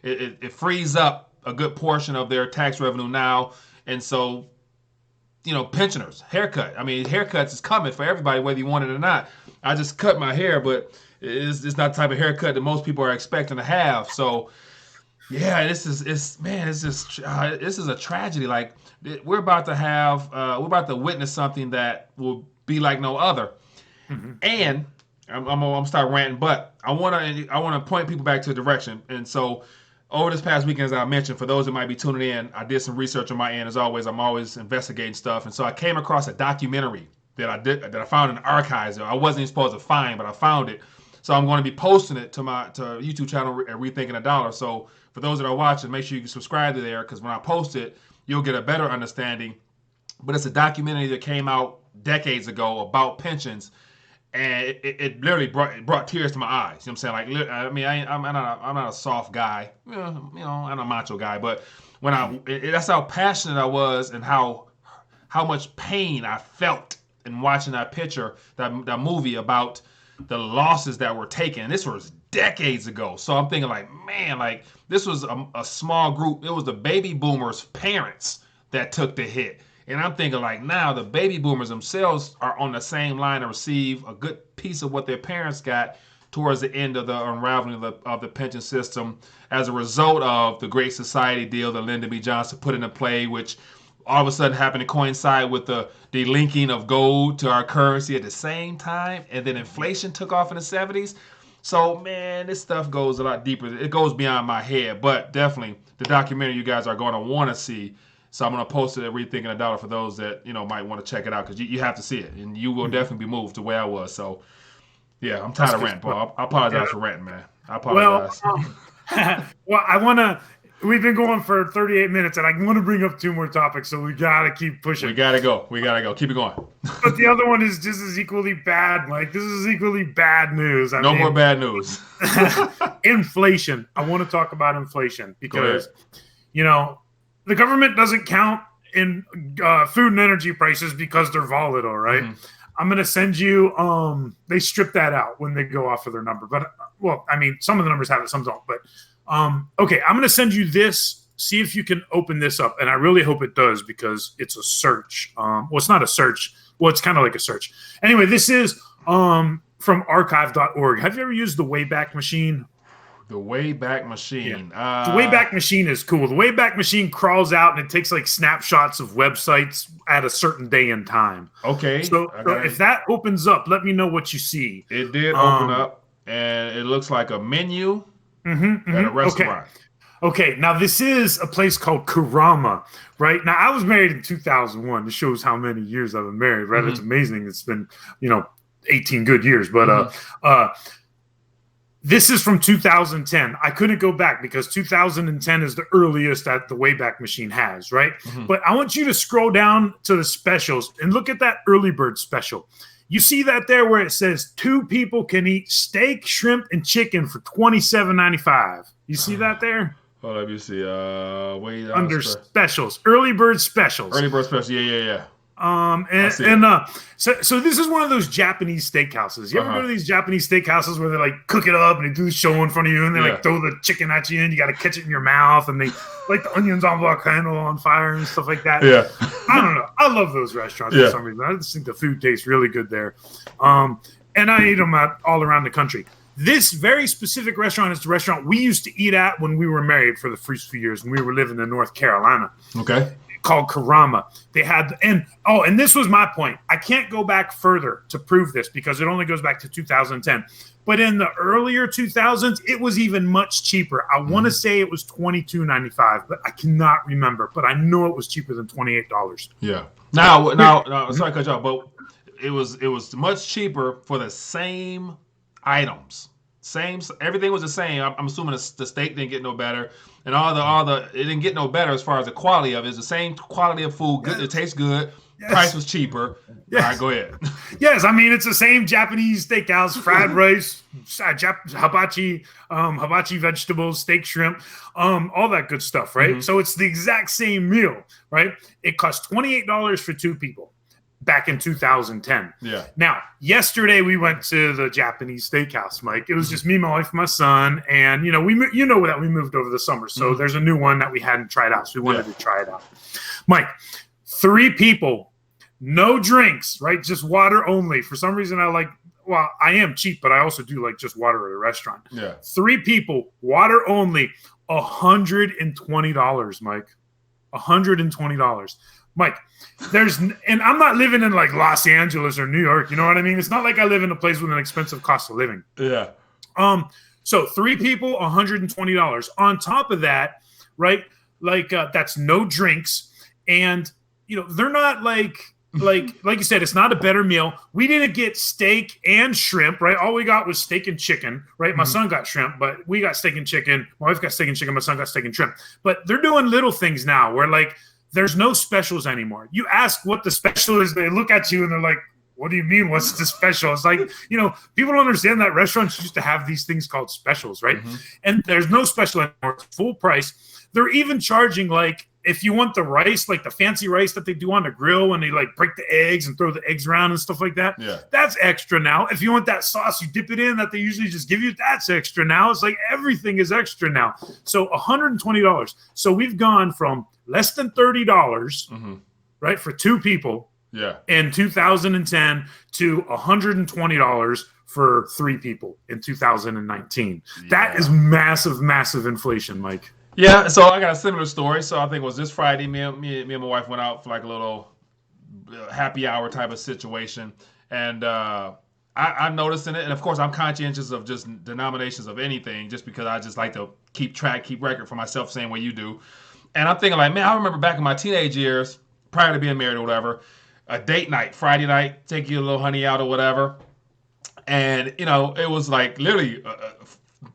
it frees up a good portion of their tax revenue now. And so, pensioners, haircut. I mean, haircuts is coming for everybody, whether you want it or not. I just cut my hair, but it's not the type of haircut that most people are expecting to have. So, yeah, this is a tragedy. Like, we're about to witness something that will be like no other. And I'm gonna start ranting, but I wanna point people back to a direction. And so, over this past weekend, as I mentioned, for those that might be tuning in, I did some research on my end. As always, I'm always investigating stuff, and so I came across a documentary that I found in the archives. I wasn't even supposed to find, but I found it. So I'm going to be posting it to my YouTube channel at Rethinking a Dollar. So for those that are watching, make sure you can subscribe to there, because when I post it, you'll get a better understanding. But it's a documentary that came out decades ago about pensions. And it literally brought tears to my eyes. You know what I'm saying? Like, I mean, I'm not a soft guy. I'm not a macho guy. But that's how passionate I was, and how much pain I felt in watching that that movie about the losses that were taken. This was decades ago. So I'm thinking, like, man, like, this was a small group. It was the baby boomers' parents that took the hit. And I'm thinking, like, now the baby boomers themselves are on the same line to receive a good piece of what their parents got towards the end of the unraveling of the pension system as a result of the Great Society deal that Lyndon B. Johnson put into play, which all of a sudden happened to coincide with the linking of gold to our currency at the same time. And then inflation took off in the 70s. So, man, this stuff goes a lot deeper. It goes beyond my head. But definitely, the documentary you guys are going to want to see. So I'm going to post it at Rethinking a Dollar for those that, might want to check it out, because you have to see it, and you will definitely be moved the way I was. So, yeah, I'm tired of ranting, Paul. I apologize for ranting, man. I apologize. Well, we've been going for 38 minutes, and I want to bring up two more topics, so we got to keep pushing. We got to go. Keep it going. But the other one is just as equally bad. Like, this is equally bad news. No more bad news. Inflation. I want to talk about inflation because, the government doesn't count in food and energy prices because they're volatile, right? I'm going to send you, they strip that out when they go off of their number. But, some of the numbers have it, some don't. But, okay, I'm going to send you this. See if you can open this up. And I really hope it does, because it's a search. It's not a search. Well, it's kind of like a search. Anyway, this is from archive.org. Have you ever used the Wayback Machine? The Wayback Machine. Yeah. The Wayback Machine is cool. The Wayback Machine crawls out and it takes like snapshots of websites at a certain day and time. Okay. So if that opens up, let me know what you see. It did open up, and it looks like a menu at a restaurant. Okay. Now this is a place called Karama, right? Now I was married in 2001. This shows how many years I've been married, right? It's amazing. It's been, 18 good years, but this is from 2010. I couldn't go back because 2010 is the earliest that the Wayback Machine has, right? But I want you to scroll down to the specials and look at that early bird special. You see that there where it says 2 people can eat steak, shrimp, and chicken for $27.95. You see that there? Oh, let me see. Wait, Under specials, early bird specials. Early bird special. Yeah. So this is one of those Japanese steakhouses. You ever go to these Japanese steakhouses where they like cook it up and they do the show in front of you and they like throw the chicken at you and you got to catch it in your mouth and they like the onions on volcano on fire and stuff like that. Yeah. I don't know. I love those restaurants for some reason. I just think the food tastes really good there. And I eat them all around the country. This very specific restaurant is the restaurant we used to eat at when we were married for the first few years when we were living in North Carolina. Okay. Called Karama. They had, and this was my point. I can't go back further to prove this because it only goes back to 2010. But in the earlier 2000s, it was even much cheaper. I want to say it was $22.95, but I cannot remember. But I know it was cheaper than $28. Yeah. Now, sorry to cut you off, but it was much cheaper for the same items. Everything was the same. I'm assuming the steak didn't get no better, and it didn't get no better as far as the quality of it. It's the same quality of food. Good, it tastes good. Yes. Price was cheaper. Yes. All right, go ahead. Yes, I mean it's the same Japanese steakhouse, fried rice, hibachi vegetables, steak, shrimp, all that good stuff, right? Mm-hmm. So it's the exact same meal, right? It cost $28 for two people. Back in 2010. Yeah. Now, yesterday we went to the Japanese steakhouse, Mike. It was just me, my wife, my son, and we moved over the summer. So there's a new one that we hadn't tried out, so we wanted to try it out. Mike, 3 people, no drinks, right? Just water only. For some reason, I am cheap, but I also do like just water at a restaurant. Yeah. 3 people, water only, $120, Mike. $120. Mike, and I'm not living in like Los Angeles or New York, you know what I mean? It's not like I live in a place with an expensive cost of living. Yeah. So 3 people, $120. On top of that, right? Like that's no drinks, and they're not like you said, it's not a better meal. We didn't get steak and shrimp, right? All we got was steak and chicken, right? My son got shrimp, but we got steak and chicken. My wife got steak and chicken. My son got steak and shrimp. But they're doing little things now where like there's no specials anymore. You ask what the special is, they look at you and they're like, what do you mean? What's the special? It's like, people don't understand that restaurants used to have these things called specials, right? Mm-hmm. And there's no special anymore. It's full price. They're even charging like, if you want the rice, like the fancy rice that they do on the grill when they like break the eggs and throw the eggs around and stuff like that, that's extra now. If you want that sauce, you dip it in that they usually just give you, that's extra now. It's like everything is extra now. So $120. So we've gone from less than $30, right, for 2 people in 2010 to $120 for 3 people in 2019. Yeah. That is massive, massive inflation, Mike. Yeah, so I got a similar story. So I think it was this Friday, me and my wife went out for like a little happy hour type of situation. And I'm noticing it. And of course, I'm conscientious of just denominations of anything just because I just like to keep record for myself, same way you do. And I'm thinking like, man, I remember back in my teenage years, prior to being married or whatever, a date night, Friday night, take your little honey out or whatever. And, it was like literally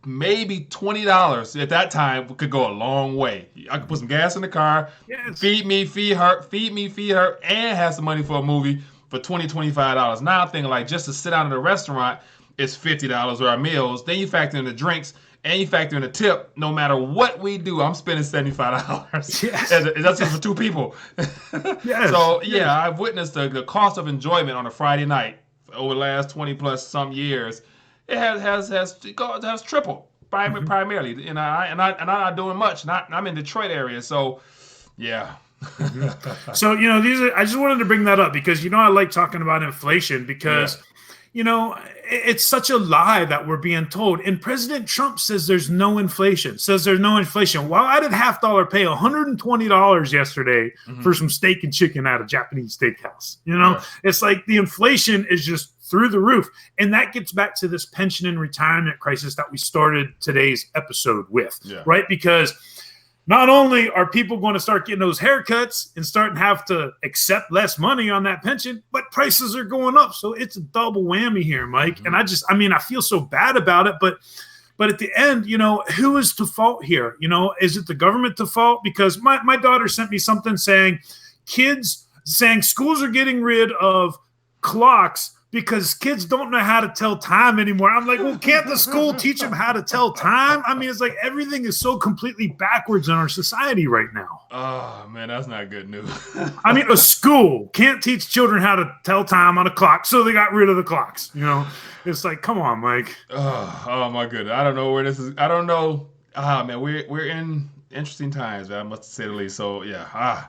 maybe $20 at that time could go a long way. I could put some gas in the car, feed me, feed her, and have some money for a movie for $20, $25. Now I'm thinking like just to sit down at a restaurant, it's $50 or our meals. Then you factor in the drinks and you factor in the tip. No matter what we do, I'm spending $75. Yes. That's just for 2 people. Yes. So I've witnessed the cost of enjoyment on a Friday night over the last 20 plus some years. It has tripled primarily, and I'm not doing much. I'm in Detroit area, so yeah. So I just wanted to bring that up because I like talking about inflation because it's such a lie that we're being told. And President Trump says there's no inflation. Well, I did half-dollar pay $120 yesterday for some steak and chicken at a Japanese steakhouse. It's like the inflation is just through the roof. And that gets back to this pension and retirement crisis that we started today's episode with, right? Because not only are people going to start getting those haircuts and starting to have to accept less money on that pension, but prices are going up. So it's a double whammy here, Mike. And I feel so bad about it, but at the end, who is to fault here? Is it the government to fault? Because my daughter sent me something saying schools are getting rid of clocks, because kids don't know how to tell time anymore. I'm like, well, can't the school teach them how to tell time? I mean, it's like everything is so completely backwards in our society right now. Oh, man, that's not good news. I mean, a school can't teach children how to tell time on a clock, so they got rid of the clocks. You know, it's like, come on, Mike. Oh my goodness. I don't know where this is. I don't know. Man, we're in interesting times, man, I must say the least. So, yeah.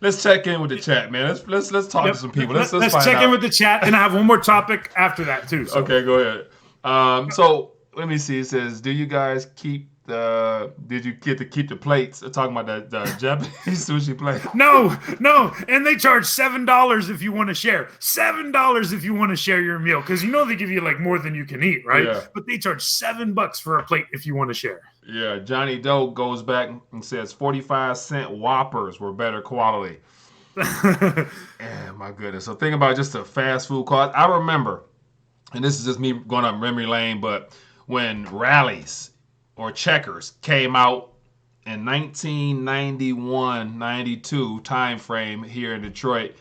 Let's check in with the chat, man. Let's talk to some people. Let's check in with the chat, and I have one more topic after that too. So. Okay, go ahead. So let me see. It says, "Do you guys keep the? Did you get to keep the plates?" They're talking about the Japanese sushi plate. No, and they charge $7 if you want to share. $7 if you want to share your meal, because you know they give you like more than you can eat, right? Yeah. But they charge $7 for a plate if you want to share. Yeah, Johnny Doe goes back and says 45-cent Whoppers were better quality. My goodness. So think about just the fast food cost. I remember, and this is just me going up memory lane, but when Rallies or Checkers came out in 1991-92 time frame here in Detroit,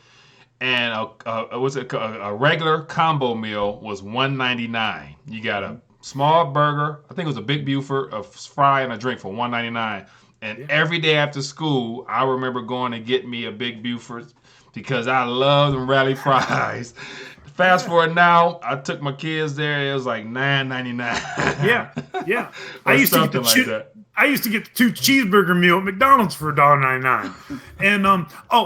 and a regular combo meal was $1.99. You got a small burger, I think it was a Big Buford, a fry, and a drink for $1.99. And every day after school, I remember going to get me a Big Buford because I love them rally fries. Fast forward now, I took my kids there. It was like $9.99. Yeah. I used to get the 2 cheeseburger meal at McDonald's for $1.99. And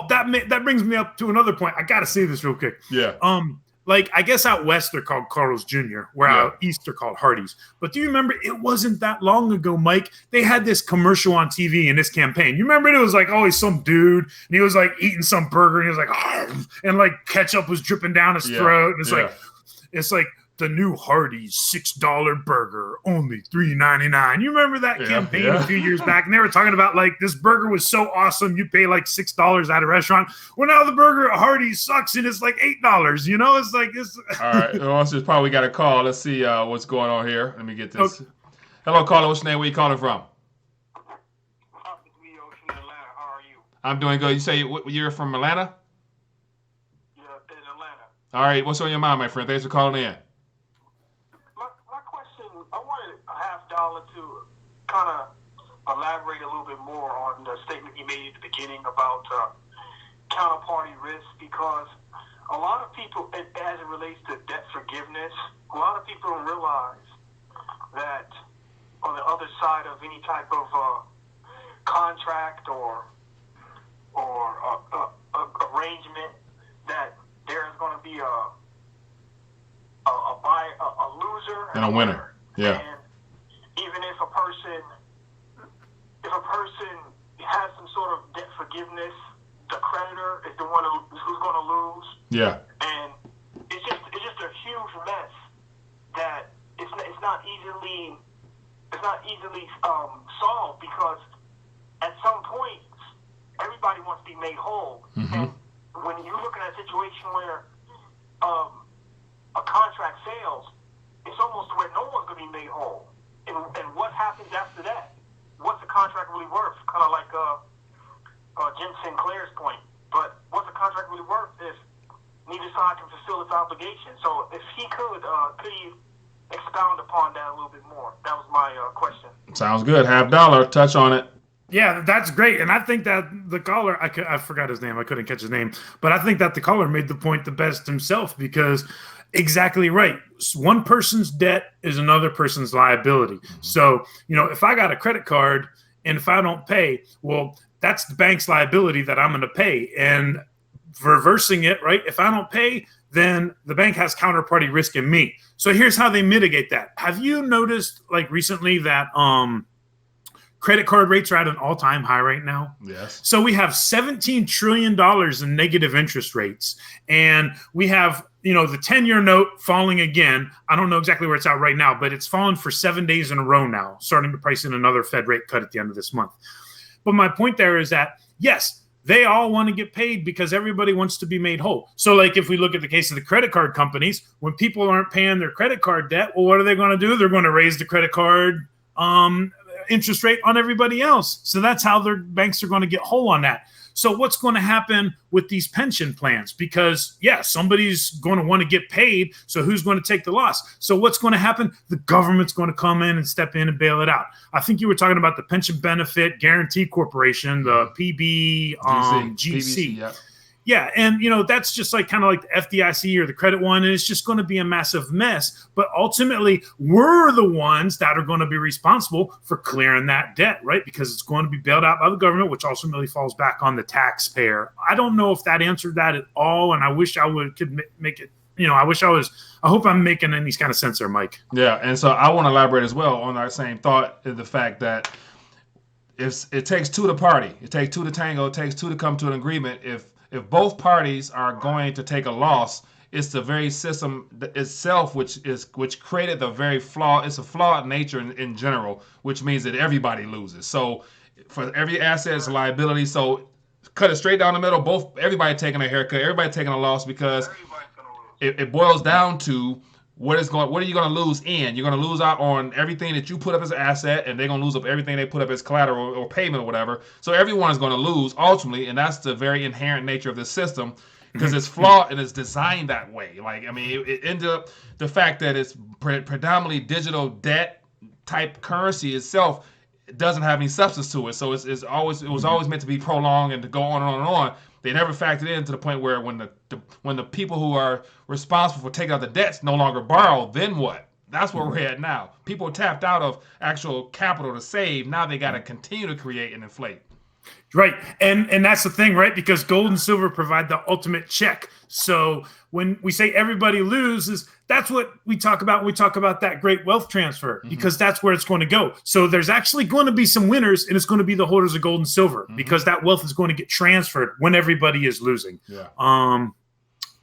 that brings me up to another point. I got to say this real quick. Yeah. Like, I guess out west they're called Carl's Jr., where out east they're called Hardee's. But do you remember, it wasn't that long ago, Mike, they had this commercial on TV in this campaign. You remember it was like always some dude, and he was like eating some burger, and he was like, oh, and like ketchup was dripping down his throat. And it's like the new Hardee's $6 burger, only $3.99. You remember that campaign a few years back? And they were talking about like this burger was so awesome, you pay like $6 at a restaurant. Well, now the burger at Hardee's sucks and it's like $8. You know, it's like this. All right, well, probably got a call. Let's see what's going on here. Let me get this. Okay. Hello, caller. What's your name? Where you calling from? How are you? I'm doing good. You say you're from Atlanta? Yeah, in Atlanta. All right. What's on your mind, my friend? Thanks for calling in. I wanted $50 to kind of elaborate a little bit more on the statement you made at the beginning about counterparty risk, because a lot of people, as it relates to debt forgiveness, a lot of people don't realize that on the other side of any type of contract or arrangement, that there is going to be a loser and a winner. Yeah. And even if a person has some sort of debt forgiveness, the creditor is the one who's going to lose. Yeah. And it's just a huge mess that it's not easily solved, because at some point everybody wants to be made whole. Mm-hmm. And when you look at a situation where a contract fails, it's almost where no one's going to be made whole. And what happens after that? What's the contract really worth? Kind of like Jim Sinclair's point. But what's the contract really worth if neither side can fulfill its obligation? So if he could he expound upon that a little bit more? That was my question. Sounds good. $50. Touch on it. Yeah, that's great. And I think that the caller, I forgot his name. I couldn't catch his name. But I think that the caller made the point the best himself, because exactly right. One person's debt is another person's liability. So, if I got a credit card and if I don't pay, well, that's the bank's liability that I'm going to pay. And reversing it, right? If I don't pay, then the bank has counterparty risk in me. So here's how they mitigate that. Have you noticed, like, recently that credit card rates are at an all-time high right now? Yes. So we have $17 trillion in negative interest rates. And we have, the 10-year note falling again. I don't know exactly where it's at right now, but it's fallen for 7 days in a row now, starting to price in another Fed rate cut at the end of this month. But my point there is that, yes, they all want to get paid because everybody wants to be made whole. So, like, if we look at the case of the credit card companies, when people aren't paying their credit card debt, well, what are they going to do? They're going to raise the credit card interest rate on everybody else. So that's how their banks are going to get whole on that. So what's going to happen with these pension plans? Because, yeah, somebody's going to want to get paid. So who's going to take the loss? So what's going to happen? The government's going to come in and step in and bail it out. I think you were talking about the Pension Benefit Guarantee Corporation, the PBGC. PBC, yeah. Yeah, and that's just like kind of like the FDIC or the credit one, and it's just going to be a massive mess. But ultimately, we're the ones that are going to be responsible for clearing that debt, right? Because it's going to be bailed out by the government, which ultimately falls back on the taxpayer. I don't know if that answered that at all, and I wish I could make it. I hope I'm making any kind of sense there, Mike. Yeah, and so I want to elaborate as well on that same thought, the fact that it takes two to party. It takes two to tango. It takes two to come to an agreement. If both parties are going to take a loss, it's the very system itself which created the very flaw. It's a flawed nature in general, which means that everybody loses. So for every asset, it's a liability. So cut it straight down the middle. Everybody taking a haircut. Everybody taking a loss because it boils down to what are you going to lose in? You're going to lose out on everything that you put up as an asset, and they're going to lose up everything they put up as collateral or payment or whatever. So everyone is going to lose ultimately, and that's the very inherent nature of this system because it's flawed and it's designed that way. Like, I mean, it ended up the fact that it's predominantly digital debt type currency itself. It doesn't have any substance to it, so it was always meant to be prolonged and to go on and on and on. They never factored in to the point where when the people who are responsible for taking out the debts no longer borrow, then what? That's where we're at now. People tapped out of actual capital to save. Now they got to continue to create and inflate. Right. And that's the thing, right? Because gold and silver provide the ultimate check. So when we say everybody loses, that's what we talk about when we talk about that great wealth transfer, because that's where it's going to go. So there's actually going to be some winners, and it's going to be the holders of gold and silver because that wealth is going to get transferred when everybody is losing. Yeah.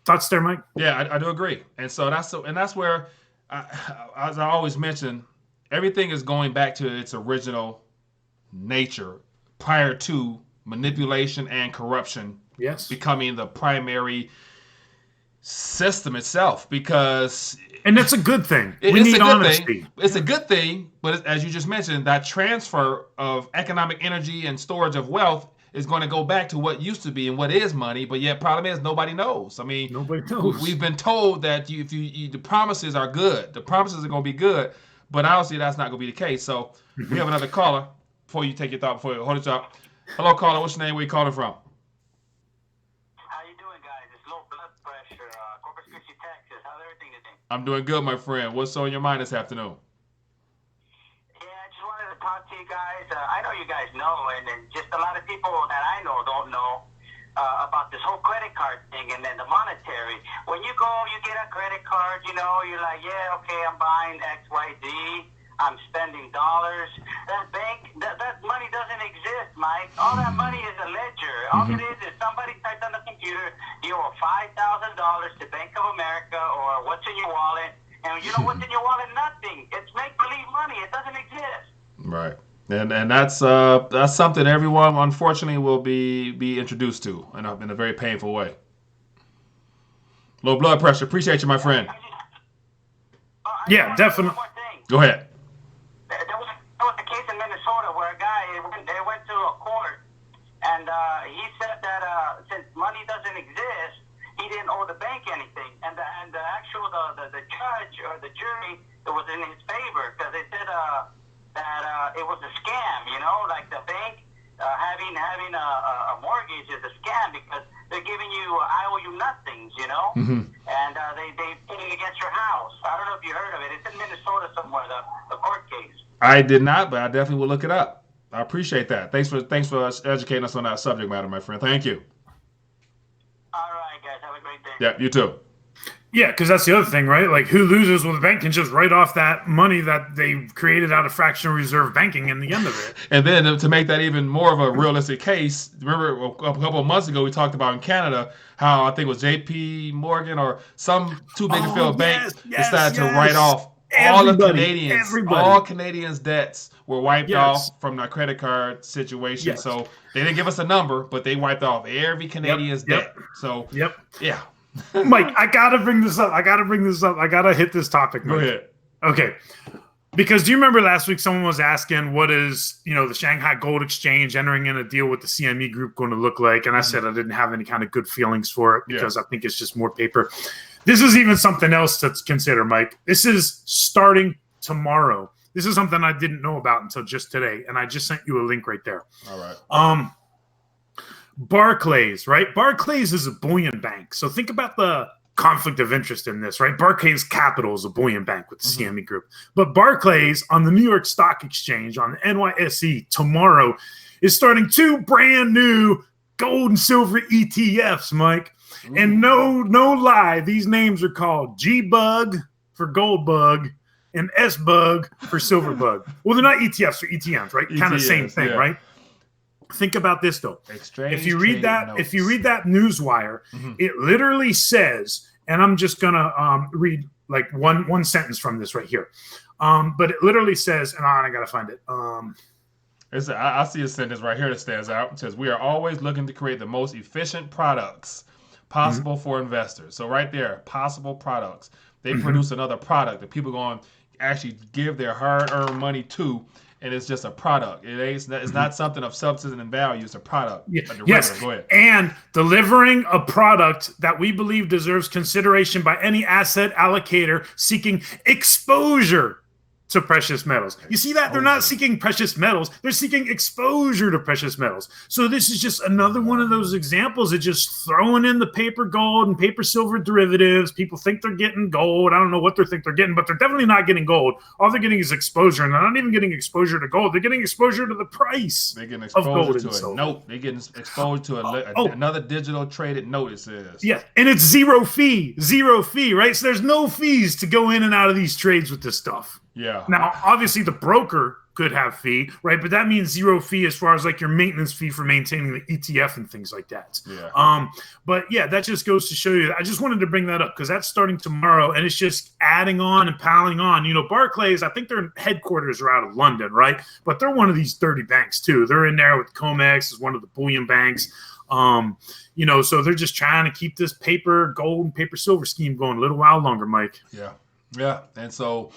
Thoughts there, Mike? Yeah, I do agree. And so that's where, as I always mention, everything is going back to its original nature prior to manipulation and corruption becoming the primary system itself, and that's a good thing. We need honesty. It's a good thing, but as you just mentioned, that transfer of economic energy and storage of wealth is going to go back to what used to be and what is money. But yet, problem is nobody knows. I mean, nobody knows. We've been told that the promises are good. The promises are going to be good, but obviously that's not going to be the case. So we have another caller. Before you take your thought, hold it up. Hello, caller. What's your name? Where you calling from? How you doing, guys? It's low blood pressure. Corpus Christi, Texas. How's everything today? I'm doing good, my friend. What's on your mind this afternoon? Yeah, I just wanted to talk to you guys. I know you guys know, and just a lot of people that I know don't know about this whole credit card thing and then the monetary. When you go, you get a credit card, you're like, yeah, okay, I'm buying X, Y, Z. I'm spending dollars. That bank, that money doesn't exist, Mike. All that money is a ledger. All it is somebody typed on the computer, you owe $5,000 to Bank of America, or what's in your wallet. And you know what's in your wallet? Nothing. It's make-believe money. It doesn't exist. Right. And that's something everyone, unfortunately, will be introduced to in a very painful way. Low blood pressure. Appreciate you, my friend. Yeah, definitely. Go ahead. There was a case in Minnesota where a guy went to a court, and he said that since money doesn't exist, he didn't owe the bank anything, and the judge or the jury, it was in his favor because they said that it was a scam. Like the bank having a mortgage is a scam because they're giving you I owe you nothings, and they put it against your house. I don't know if you heard of it. It's in Minnesota somewhere, the court case. I did not, but I definitely will look it up. I appreciate that. Thanks for educating us on that subject matter, my friend. Thank you. All right, guys. Have a great day. Yeah, you too. Yeah, because that's the other thing, right? Like, who loses? Well, the bank can just write off that money that they created out of fractional reserve banking in the end of it. And then to make that even more of a realistic case, remember a couple of months ago we talked about in Canada how I think it was J.P. Morgan or some too big to fail bank decided to write off all Canadians' debts were wiped off from the credit card situation. So they didn't give us a number, but they wiped off every Canadian's debt. So yeah. Mike, I gotta bring this up. I gotta hit this topic, Mike. Go ahead. Okay. Because do you remember last week someone was asking what is, the Shanghai Gold Exchange entering in a deal with the CME Group going to look like? And I said I didn't have any kind of good feelings for it because I think it's just more paper. This is even something else to consider, Mike. This is starting tomorrow. This is something I didn't know about until just today, and I just sent you a link right there. All right. Barclays, right? Barclays is a bullion bank. So think about the conflict of interest in this, right? Barclays Capital is a bullion bank with the CME Group. But Barclays on the New York Stock Exchange, on the NYSE tomorrow, is starting 2 brand new gold and silver ETFs, Mike. Ooh. And no lie, these names are called G-Bug for Gold Bug and S-Bug for Silver Bug. Well, they're not ETFs, they're ETNs, right? Kind of same thing, right? Think about this though. If you read that newswire, it literally says, and I'm just gonna read like one sentence from this right here. But it literally says, and I gotta find it. I see a sentence right here that stands out. It says, "We are always looking to create the most efficient products possible for investors." So right there, possible products. They produce another product that people are going to actually give their hard-earned money to. And it's just a product. It's not something of substance and value. It's a product. Yes. Go ahead. And delivering a product that we believe deserves consideration by any asset allocator seeking exposure to precious metals. You see that? They're not seeking precious metals. They're seeking exposure to precious metals. So this is just another one of those examples of just throwing in the paper gold and paper silver derivatives. People think they're getting gold. I don't know what they think they're getting, but they're definitely not getting gold. All they're getting is exposure, and they're not even getting exposure to gold. They're getting exposure to the price. They're getting exposure to a note. They're getting exposed to another digital traded note, it says. Yeah, and it's zero fee, right? So there's no fees to go in and out of these trades with this stuff. Yeah. Now, obviously, the broker could have fee, right? But that means zero fee as far as like your maintenance fee for maintaining the ETF and things like that. Yeah. But yeah, that just goes to show you. I just wanted to bring that up because that's starting tomorrow, and it's just adding on and piling on. Barclays, I think their headquarters are out of London, right? But they're one of these 30 banks too. They're in there with COMEX as one of the bullion banks. So they're just trying to keep this paper gold and paper silver scheme going a little while longer, Mike. Yeah. Yeah. And so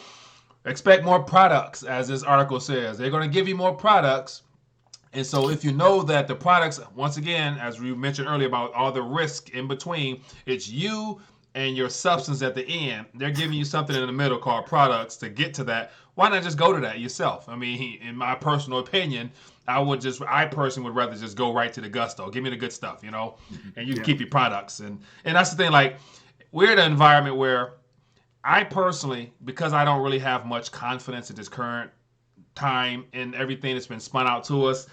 expect more products, as this article says. They're going to give you more products. And so if you know that the products, once again, as we mentioned earlier about all the risk in between, it's you and your substance at the end. They're giving you something in the middle called products to get to that. Why not just go to that yourself? I mean, in my personal opinion, I personally would rather just go right to the gusto. Give me the good stuff, and you can keep your products. And that's the thing, like, we're in an environment where I personally, because I don't really have much confidence at this current time in everything that's been spun out to us,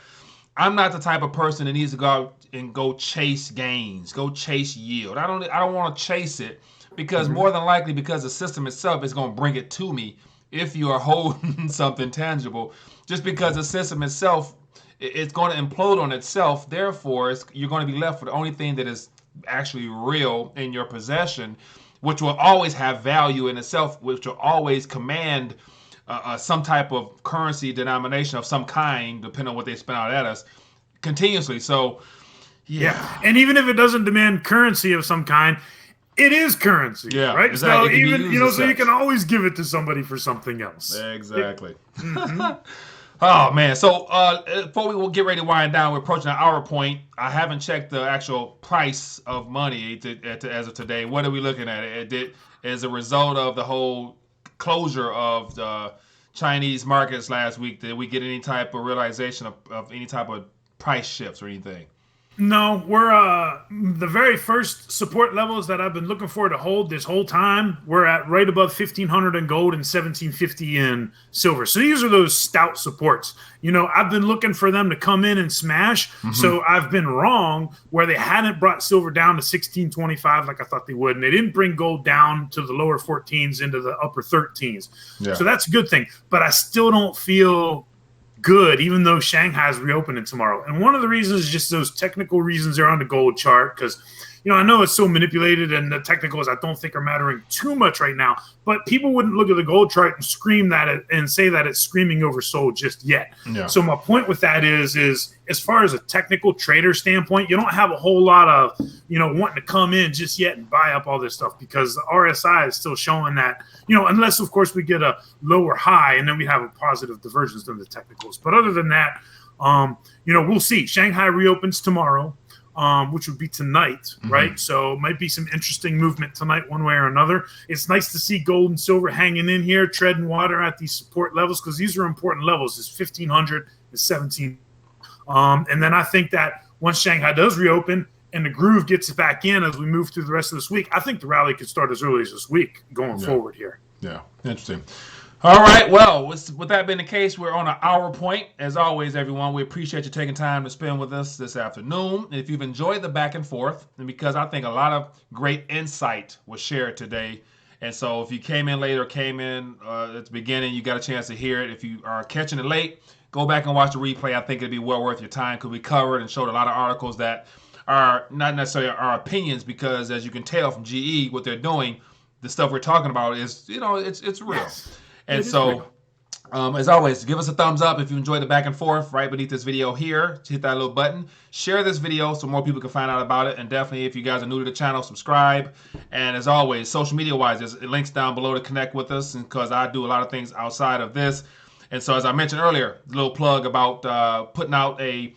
I'm not the type of person that needs to go out and go chase gains, go chase yield. I don't want to chase it because more than likely, because the system itself is going to bring it to me if you are holding something tangible. Just because the system itself, it's going to implode on itself. Therefore, you're going to be left with the only thing that is actually real in your possession, which will always have value in itself, which will always command some type of currency denomination of some kind, depending on what they spend out at us, continuously. So, yeah. And even if it doesn't demand currency of some kind, it is currency, right? Exactly. So so you can always give it to somebody for something else. Exactly. Oh, man. So before we will get ready to wind down, we're approaching an hour point. I haven't checked the actual price of money as of today. What are we looking at? As a result of the whole closure of the Chinese markets last week, did we get any type of realization of any type of price shifts or anything? No, we're the very first support levels that I've been looking for to hold this whole time. We're at right above 1,500 in gold and 1,750 in silver. So these are those stout supports. I've been looking for them to come in and smash. So I've been wrong where they hadn't brought silver down to 1,625 like I thought they would, and they didn't bring gold down to the lower 14s into the upper 13s. Yeah. So that's a good thing. But I still don't feel good, even though Shanghai's reopening tomorrow. And one of the reasons is just those technical reasons there on the gold chart, because I know it's so manipulated, and the technicals I don't think are mattering too much right now. But people wouldn't look at the gold chart and scream and say that it's screaming oversold just yet. Yeah. So my point with that is as far as a technical trader standpoint, you don't have a whole lot of wanting to come in just yet and buy up all this stuff, because the RSI is still showing that unless of course we get a lower high and then we have a positive divergence in the technicals. But other than that, we'll see. Shanghai reopens tomorrow, which would be tonight, right? So it might be some interesting movement tonight one way or another. It's nice to see gold and silver hanging in here, treading water at these support levels, because these are important levels. It's 1,500 and 17. And then I think that once Shanghai does reopen and the groove gets back in as we move through the rest of this week, I think the rally could start as early as this week going forward here. Yeah, interesting. All right, well, with that being the case, we're on an hour point. As always, everyone, we appreciate you taking time to spend with us this afternoon. And if you've enjoyed the back and forth, and because I think a lot of great insight was shared today, and so if you came in late or came in at the beginning, you got a chance to hear it. If you are catching it late, go back and watch the replay. I think it'd be well worth your time, because we covered and showed a lot of articles that are not necessarily our opinions, because as you can tell from GE, what they're doing, the stuff we're talking about is, it's real. Yes. And so, as always, give us a thumbs up if you enjoyed the back and forth right beneath this video here. Hit that little button. Share this video so more people can find out about it. And definitely, if you guys are new to the channel, subscribe. And as always, social media-wise, there's links down below to connect with us, because I do a lot of things outside of this. And so, as I mentioned earlier, a little plug about putting out a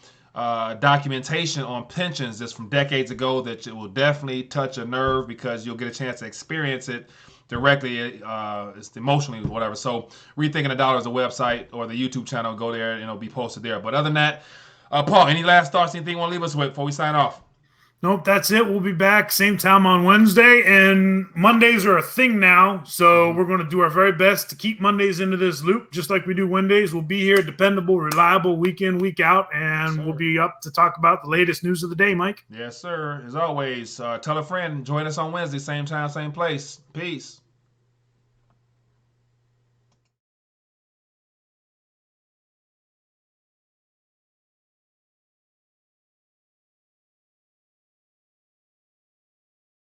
documentation on pensions just from decades ago that it will definitely touch a nerve, because you'll get a chance to experience it directly, it's emotionally, whatever. So Rethinking the Dollar is a website, or the YouTube channel. Go there and it'll be posted there. But other than that, Paul, any last thoughts, anything you want to leave us with before we sign off? Nope, that's it. We'll be back same time on Wednesday, and Mondays are a thing now, so we're going to do our very best to keep Mondays into this loop, just like we do Wednesdays. We'll be here, dependable, reliable, week in, week out, and we'll be up to talk about the latest news of the day, Mike. Yes, sir. As always, tell a friend, join us on Wednesday, same time, same place. Peace.